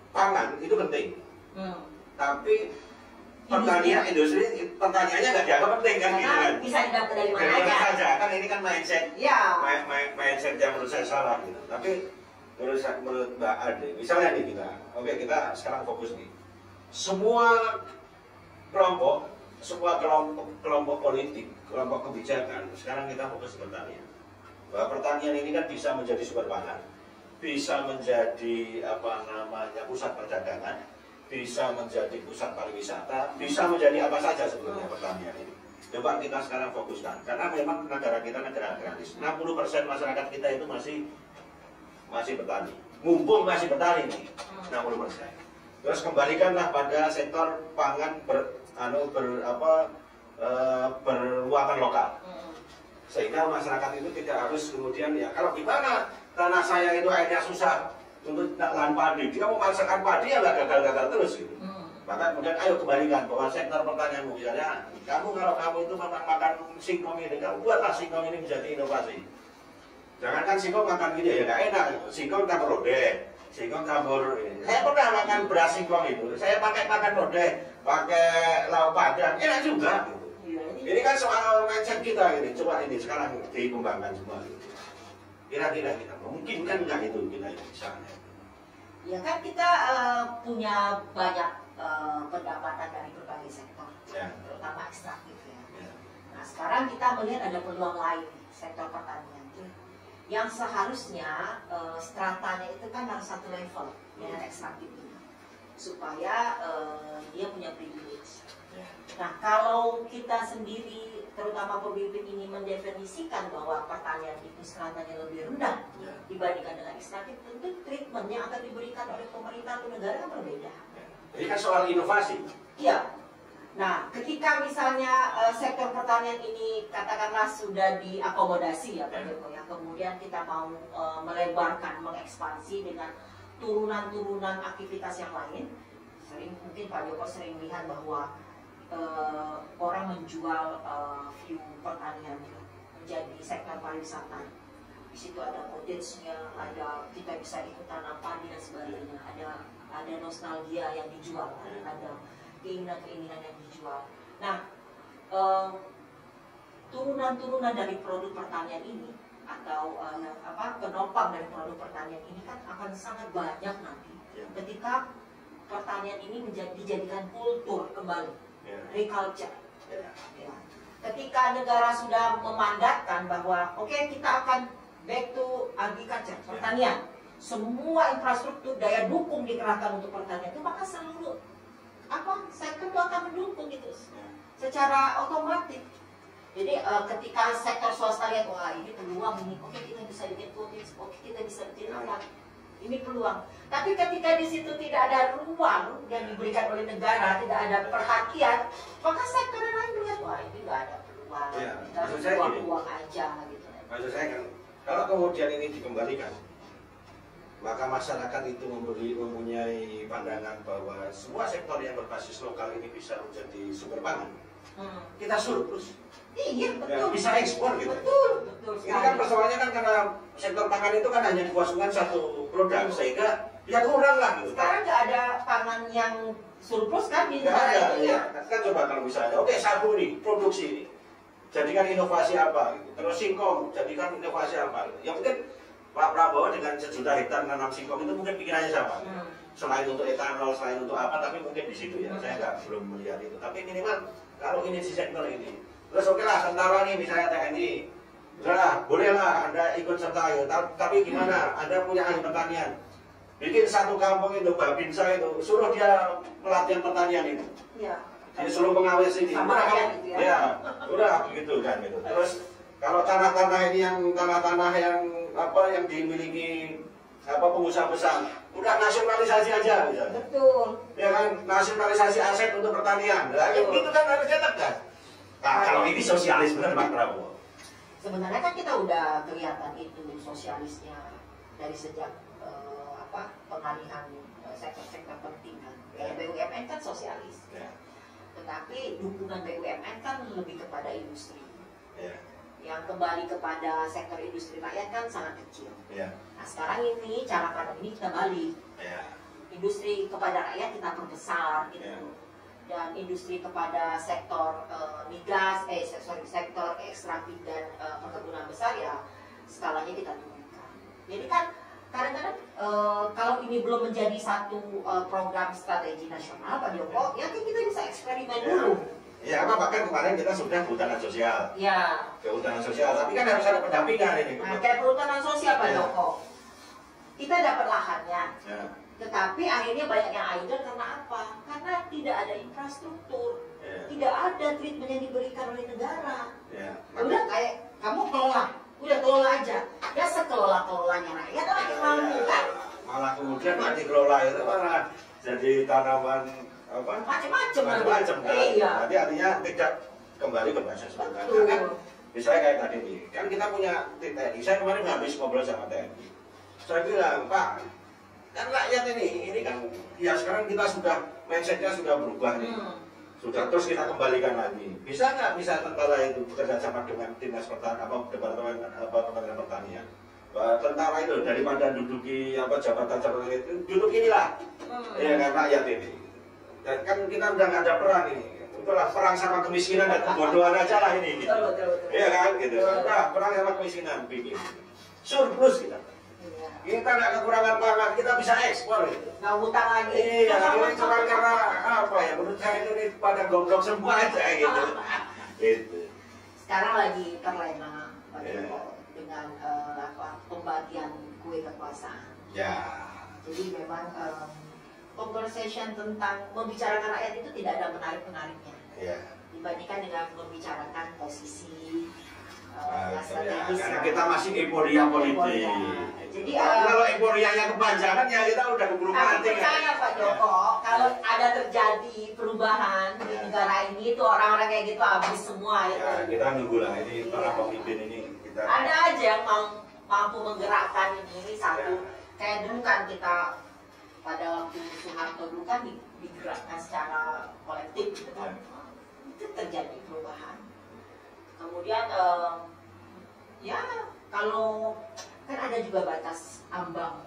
pangan itu penting, tapi pertanian industri pertaniannya nggak dianggap penting kan gitu kan? Bisa didapat dari mana aja. Kan ini kan mindset, mindset yang menurut saya salah gitu. Tapi menurut Mbak Ade, misalnya nih kita sekarang fokus nih, semua kelompok politik, kelompok kebijakan, sekarang kita fokus ke pertanian. Bahwa pertanian ini kan bisa menjadi sumber pangan, bisa menjadi pusat perdagangan, bisa menjadi pusat pariwisata, bisa menjadi apa saja sebetulnya pertanian ini. Coba kita sekarang fokuskan, karena memang negara kita negara agraris. 60% masyarakat kita itu masih petani, mumpung masih petani nih. 60%. Terus kembalikanlah pada sektor pangan bermuatan lokal. Sehingga masyarakat itu tidak harus kemudian ya kalau gimana tanah saya itu airnya susah untuk lahan padi, dia mau merasakan padi ya nggak gagal-gagal terus gitu. Maka kemudian ayo kembalikan bahwa sektor pertanianmu misalnya kalau kamu itu makan singkong ini, kamu buatlah singkong ini menjadi inovasi. Jangankan singkong makan gini ya nggak enak, singkong campur lodeh, singkong campur ini. Saya pernah makan beras singkong itu, saya makan lodeh, pakai lauk padang, enak juga. Gitu. Ini kan soal mindset kita ini, coba ini sekarang dikembangkan semua. Gitu. Kira-kira kita memungkinkan nggak itu kita bisa? Ya kan kita punya banyak pendapatan dari berbagai sektor, terutama ekstraktif ya. Nah sekarang kita melihat ada peluang lain sektor pertanian yang seharusnya stratanya itu kan harus satu level dengan ekstraktif ini supaya dia punya privilege. Nah kalau kita sendiri terutama pemimpin ini mendefinisikan bahwa pertanian itu stratanya lebih rendah dibandingkan dengan ekstraktif, tentu treatment yang akan diberikan oleh pemerintah atau negara kan berbeda. Ini kan soal inovasi. Iya. Nah, ketika misalnya sektor pertanian ini katakanlah sudah diakomodasi ya Pak Joko, ya kemudian kita mau melebarkan, mengekspansi dengan turunan-turunan aktivitas yang lain, mungkin Pak Joko sering lihat bahwa orang menjual view pertanian menjadi sektor pariwisata. Di situ ada cottage-nya, ada kita bisa ikut tanam padi dan sebagainya, ada nostalgia yang dijual, ada keinginan-keinginan yang dijual. Nah, turunan-turunan dari produk pertanian ini atau penopang dari produk pertanian ini kan akan sangat banyak nanti ketika pertanian ini dijadikan kultur kembali, reculture. Ketika negara sudah memandatkan bahwa oke, kita akan back to agriculture, pertanian, semua infrastruktur daya dukung dikerahkan untuk pertanian itu, maka seluruh sektor itu akan mendukung gitu secara otomatis. Jadi ketika sektor swasta lihat wah ini peluang ini, oke kita bisa bikin cottage, oke kita bisa bikin apa, ini peluang. Tapi ketika di situ tidak ada ruang yang diberikan oleh negara, tidak ada perhatian, maka sektor yang lain melihat wah ini nggak ada peluang, kita buang aja gitu. Maksud saya kan kalau kemudian ini dikembalikan, maka masyarakat itu mempunyai pandangan bahwa semua sektor yang berbasis lokal ini bisa menjadi sumber pangan. Kita surplus. Iya, betul. Ya, bisa ekspor gitu. Betul. Ini kan persoalannya kan karena sektor pangan itu kan hanya dikuasai satu produk, sehingga ya kurang lah gitu. Sekarang nggak ada pangan yang surplus kan di negara ini ya. Kan coba kalau bisa ada, oke sabu nih, produksi ini. Jadikan inovasi apa gitu. Terus singkong, jadikan inovasi apa. Ya mungkin Pak Prabowo dengan 1 juta hektar nanam singkong itu mungkin pikirannya sama. Selain untuk etanol, selain untuk apa, tapi mungkin di situ ya. Saya belum melihat itu. Tapi minimal kalau ini di sektor ini. Terus oke lah, tentara nih misalnya TNI. Udah, bolehlah Anda ikut serta itu. Tapi gimana? Anda punya ahli pertanian. Bikin satu kampung itu, Babinsa itu, suruh dia pelatihan pertanian itu. Iya. Dia suruh pengawet sini. Sama rakyat gitu ya. Ya, udah begitu kan gitu. Terus kalau tanah-tanah ini yang tanah-tanah yang dimiliki pengusaha besar, udah nasionalisasi aja misalnya. Betul. Ya kan, nasionalisasi aset untuk pertanian. Nah, itu kan harusnya tegas. Nah, kalau ini sosialis benar Pak Prabowo. Sebenarnya kan kita udah kelihatan itu sosialisnya dari sejak pengalihan sektor-sektor penting kan. Kayak BUMN kan sosialis. Tetapi dukungan BUMN kan lebih kepada industri. Yang kembali kepada sektor industri rakyat kan sangat kecil. Nah sekarang ini cara pandang ini kita balik. Industri kepada rakyat kita perbesar gitu. Dan industri kepada sektor migas, sektor ekstraktif dan perkebunan besar ya skalanya kita turunkan. Jadi kan kadang-kadang kalau ini belum menjadi satu program strategi nasional Pak Joko, ya kan kita bisa eksperimen dulu. Ya, bahkan kemarin kita sudah kehutanan sosial. Ya. Kehutanan sosial, tapi kan harus ada pendampingan ini. Nah, kayak kehutanan sosial Pak Joko. Kita dapat lahannya. Tetapi akhirnya banyak yang idle karena apa? Karena tidak ada infrastruktur. Tidak ada treatment yang diberikan oleh negara. Udah kayak kamu kelola, udah kelola aja. Ya sekelola-kelolanya rakyat lah yang mampu kan. malah kemudian nggak dikelola itu malah jadi tanaman apa? Macam-macam kan. Iya. Nanti artinya tidak kembali ke basis sebenarnya kan. Misalnya kayak tadi nih, kan kita punya TNI. Saya kemarin habis ngobrol sama TNI. Saya bilang, Pak, kan rakyat ini kan ya sekarang kita sudah mindsetnya sudah berubah nih. Sudah terus kita kembalikan lagi. Bisa nggak bisa tentara itu bekerja sama dengan dinas pertanian Kementerian Pertanian? Tentara itu daripada duduki jabatan-jabatan itu duduk inilah, ya kan rakyat ini. Dan kan kita udah nggak ada perang ini. Itulah perang sama kemiskinan dan kebodohan aja lah ini. Gitu. Iya kan gitu. Nah, perang sama kemiskinan bikin surplus kita. Kita nggak kekurangan pangan, kita bisa ekspor gitu. Nggak hutang lagi. Iya, ini cuma karena apa ya? Menurut saya ini pada goblok semua aja gitu. Gitu. Sekarang lagi terlena dengan pembagian kue kekuasaan. Ya. Jadi memang conversation tentang membicarakan rakyat itu tidak ada menarik-menariknya. Ya. Dibandingkan dengan membicarakan posisi strategis. Karena kita masih euforia politik. Jadi kalau euforianya kepanjangan ya kita udah keburu mati. Percaya Pak Joko, kalau ada terjadi perubahan di negara ini itu orang-orang kayak gitu habis semua itu. Ya, kita nunggu lah ini para pemimpin ini kita. Ada aja yang mampu menggerakkan ini satu. Kayak dulu kan kita pada waktu Soeharto dulu kan digerakkan secara kolektif gitu kan. Itu terjadi perubahan. Kemudian ya kalau kan ada juga batas ambang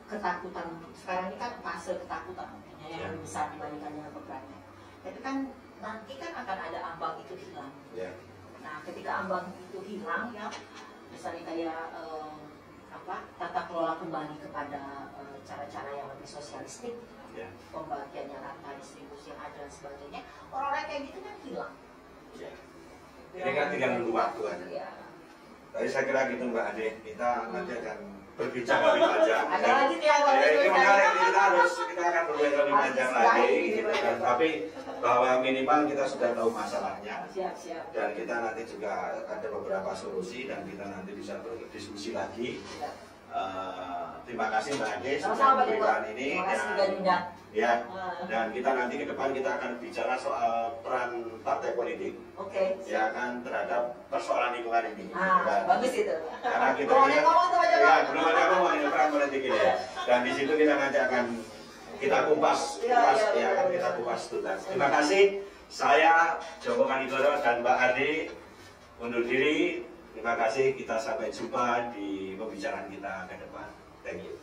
ketakutan. Sekarang ini kan fase ketakutan yang lebih besar dibandingkan dengan peperangan. Tapi kan nanti kan akan ada ambang itu hilang. Nah ketika ambang itu hilang ya misalnya kayak tata kelola kembali kepada cara-cara yang lebih sosialistik, pembagiannya rata, distribusi yang ada dan sebagainya, orang-orang kayak gitu kan hilang. Ini kan tinggal nunggu waktu aja. Tadi saya kira gitu Mbak Ade, kita nanti akan berbincang lebih panjang. Ada lagi nih yang ini menarik, kita akan berbincang lebih panjang lagi. Gitu kan. Tapi bahwa minimal kita sudah tahu masalahnya. Siap. Dan kita nanti juga ada beberapa solusi dan kita nanti bisa berdiskusi lagi. Terima kasih Mbak Ade sudah memberikan ini. Ya, dan kita nanti ke depan kita akan bicara soal peran partai politik, ya kan terhadap persoalan lingkungan ini. Bagus itu. Karena kita belum ada ngomong ini peran politik ini. Dan di situ kita nanti akan kita kupas tuntas. Terima kasih. Saya Joko Kanigoro dan Mbak Ade undur diri. Terima kasih. Kita sampai jumpa di pembicaraan kita ke depan. Thank you.